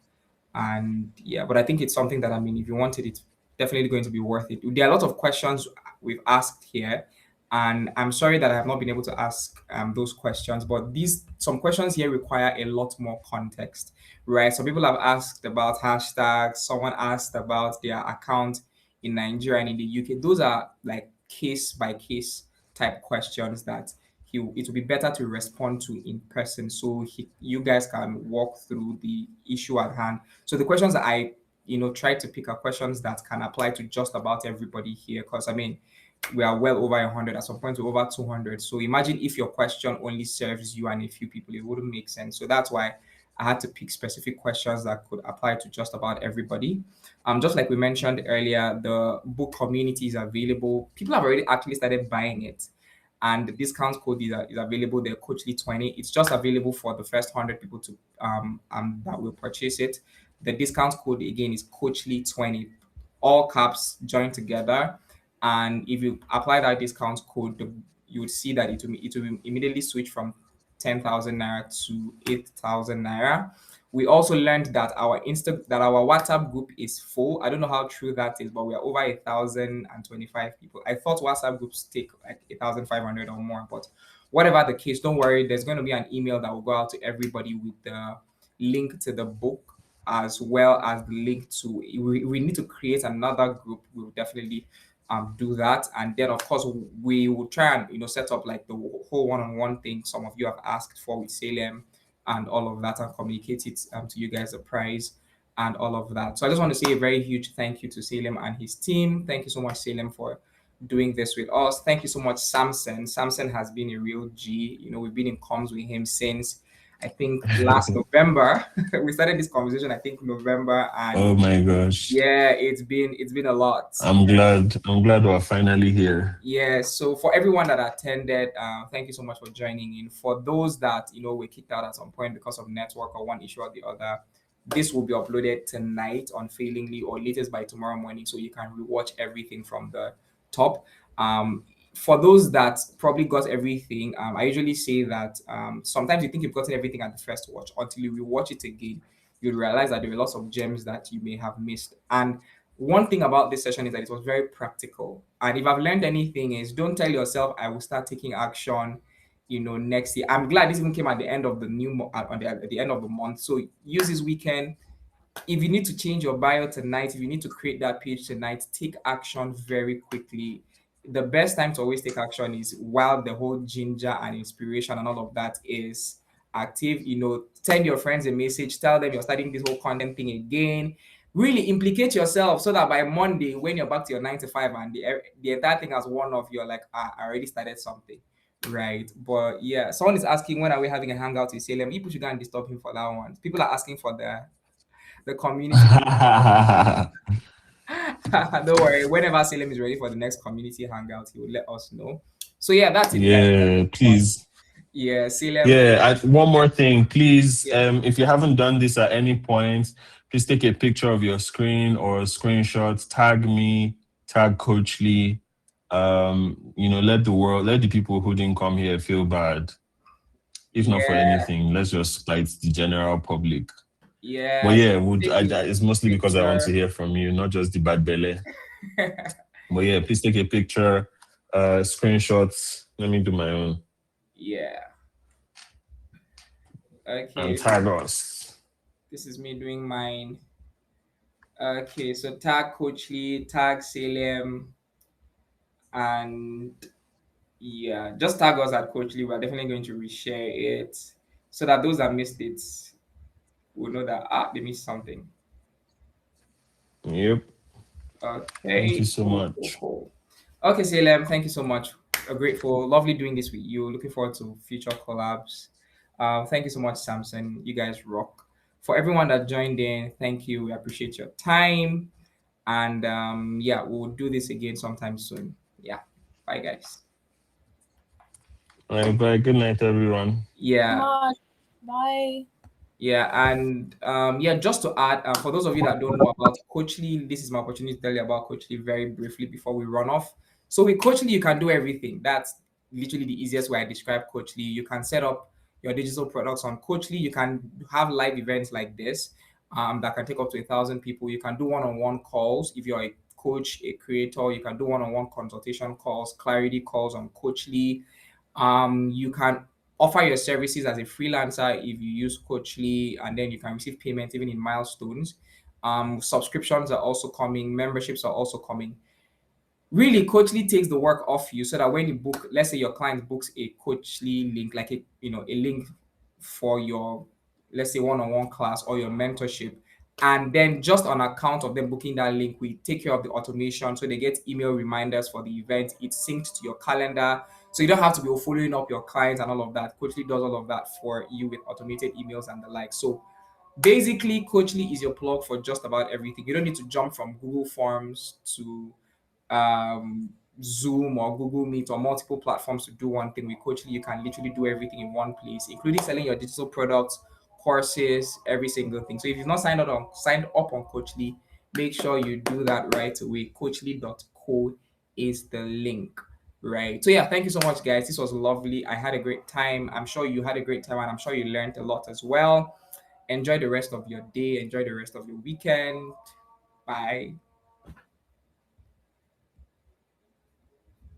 and yeah, but I think it's something that, I mean, if you wanted, it's definitely going to be worth it. There are a lot of questions we've asked here, and I'm sorry that I have not been able to ask those questions, but these some questions here require a lot more context, right? Some people have asked about hashtags, someone asked about their account in Nigeria and in the UK. Those are like case by case type questions that it will be better to respond to in person, so you guys can walk through the issue at hand. So the questions that I try to pick are questions that can apply to just about everybody here, because I mean we are well over 100, at some point we're over 200. So imagine if your question only serves you and a few people, it wouldn't make sense. So that's why I had to pick specific questions that could apply to just about everybody. Just like we mentioned earlier, the book community is available. People have already actually started buying it, and the discount code is available there, Coachly 20. It's just available for the first 100 people to that will purchase it. The discount code again is Coachly 20, all caps joined together. And if you apply that discount code, you would see that it will immediately switch from 10,000 naira to 8,000 naira. We also learned that our WhatsApp group is full. I don't know how true that is, but we are over 1,025 people. I thought WhatsApp groups take like 1,500 or more, but whatever the case, don't worry. There's going to be an email that will go out to everybody with the link to the book, as well as the link to. We need to create another group. We'll definitely do that, and then of course we will try and set up like the whole one-on-one thing some of you have asked for with Salem and all of that, and communicate it to you guys, the price and all of that. So I just want to say a very huge thank you to Salem and his team. Thank you so much, Salem, for doing this with us. Thank you so much, Samson. Samson has been a real G. We've been in comms with him since I think last November. We started this conversation I think November, and Oh my gosh. yeah, it's been a lot. I'm glad we're finally here. Yeah, so for everyone that attended, thank you so much for joining in. For those that were kicked out at some point because of network or one issue or the other, this will be uploaded tonight unfailingly, or latest by tomorrow morning, so you can rewatch everything from the top. For those that probably got everything, I usually say that sometimes you think you've gotten everything at the first watch. Until you rewatch it again, you'll realize that there are lots of gems that you may have missed. And one thing about this session is that it was very practical. And if I've learned anything, is don't tell yourself I will start taking action, next year. I'm glad this even came at the end of the at the end of the month. So use this weekend. If you need to change your bio tonight, if you need to create that page tonight, take action very quickly. The best time to always take action is while the whole ginger and inspiration and all of that is active. Send your friends a message, tell them you're starting this whole content thing again. Really implicate yourself so that by Monday, when you're back to your 9 to 5 and the entire thing has worn off, you're like, I already started something. Right. But yeah, someone is asking when are we having a hangout with Salem. People should go and disturb him for that one. People are asking for the community. Don't worry. Whenever Salem is ready for the next community hangout, he will let us know. So yeah, that's it, guys. Thank you Yeah, so much. please. Yeah, Salem. Yeah, one more thing, please. Yeah, If you haven't done this at any point, please take a picture of your screen or a screenshot. Tag me, tag Coach Lee. Let the people who didn't come here feel bad. If not for yeah, anything, let's just fight the general public. But yeah. So yeah, take a it's mostly because I want to picture. hear from you, not just the bad belly. But yeah, please take a picture, screenshots. Let me do my own Yeah. and Okay. tag us. This is me doing mine. Okay. So tag Coach Lee, tag Salem, and yeah, just tag us at Coach Lee. We're definitely going to reshare it so that those that missed it we'll know that they missed something. Yep. Thank you Okay, so cool, cool, much. cool. Okay, Salem, thank you so much. Grateful, lovely doing this with you. Looking forward to future collabs. Thank you so much, Samson. You guys rock. For everyone that joined in, thank you. We appreciate your time. And yeah, we'll do this again sometime soon. Yeah. Bye, guys. All right, bye. Good night, everyone. Yeah. Much. Bye. Yeah, and yeah, just to add, for those of you that don't know about Coachly, this is my opportunity to tell you about Coachly very briefly before we run off. So with Coachly, you can do everything. That's literally the easiest way I describe Coachly. You can set up your digital products on Coachly. You can have live events like this that can take up to 1,000 people. You can do one-on-one calls if you're a coach, a creator. You can do one-on-one consultation calls, clarity calls on Coachly. You can offer your services as a freelancer if you use Coachly, and then you can receive payment even in milestones. Subscriptions are also coming, memberships are also coming. Really, Coachly takes the work off you so that when you book, let's say your client books a Coachly link, like a link for your, let's say, one-on-one class or your mentorship, and then just on account of them booking that link, we take care of the automation so they get email reminders for the event. It's synced to your calendar, so you don't have to be following up your clients and all of that. Coachly does all of that for you with automated emails and the like. So basically, Coachly is your plug for just about everything. You don't need to jump from Google Forms to um, Zoom or Google Meet or multiple platforms to do one thing. With Coachly, you can literally do everything in one place, including selling your digital products, courses, every single thing. So if you've not signed up on Coachly, make sure you do that right away. Coachly.co is the link. Right. So yeah, thank you so much, guys. This was lovely. I had a great time. I'm sure you had a great time, and I'm sure you learned a lot as well. Enjoy the rest of your day. Enjoy the rest of your weekend. Bye.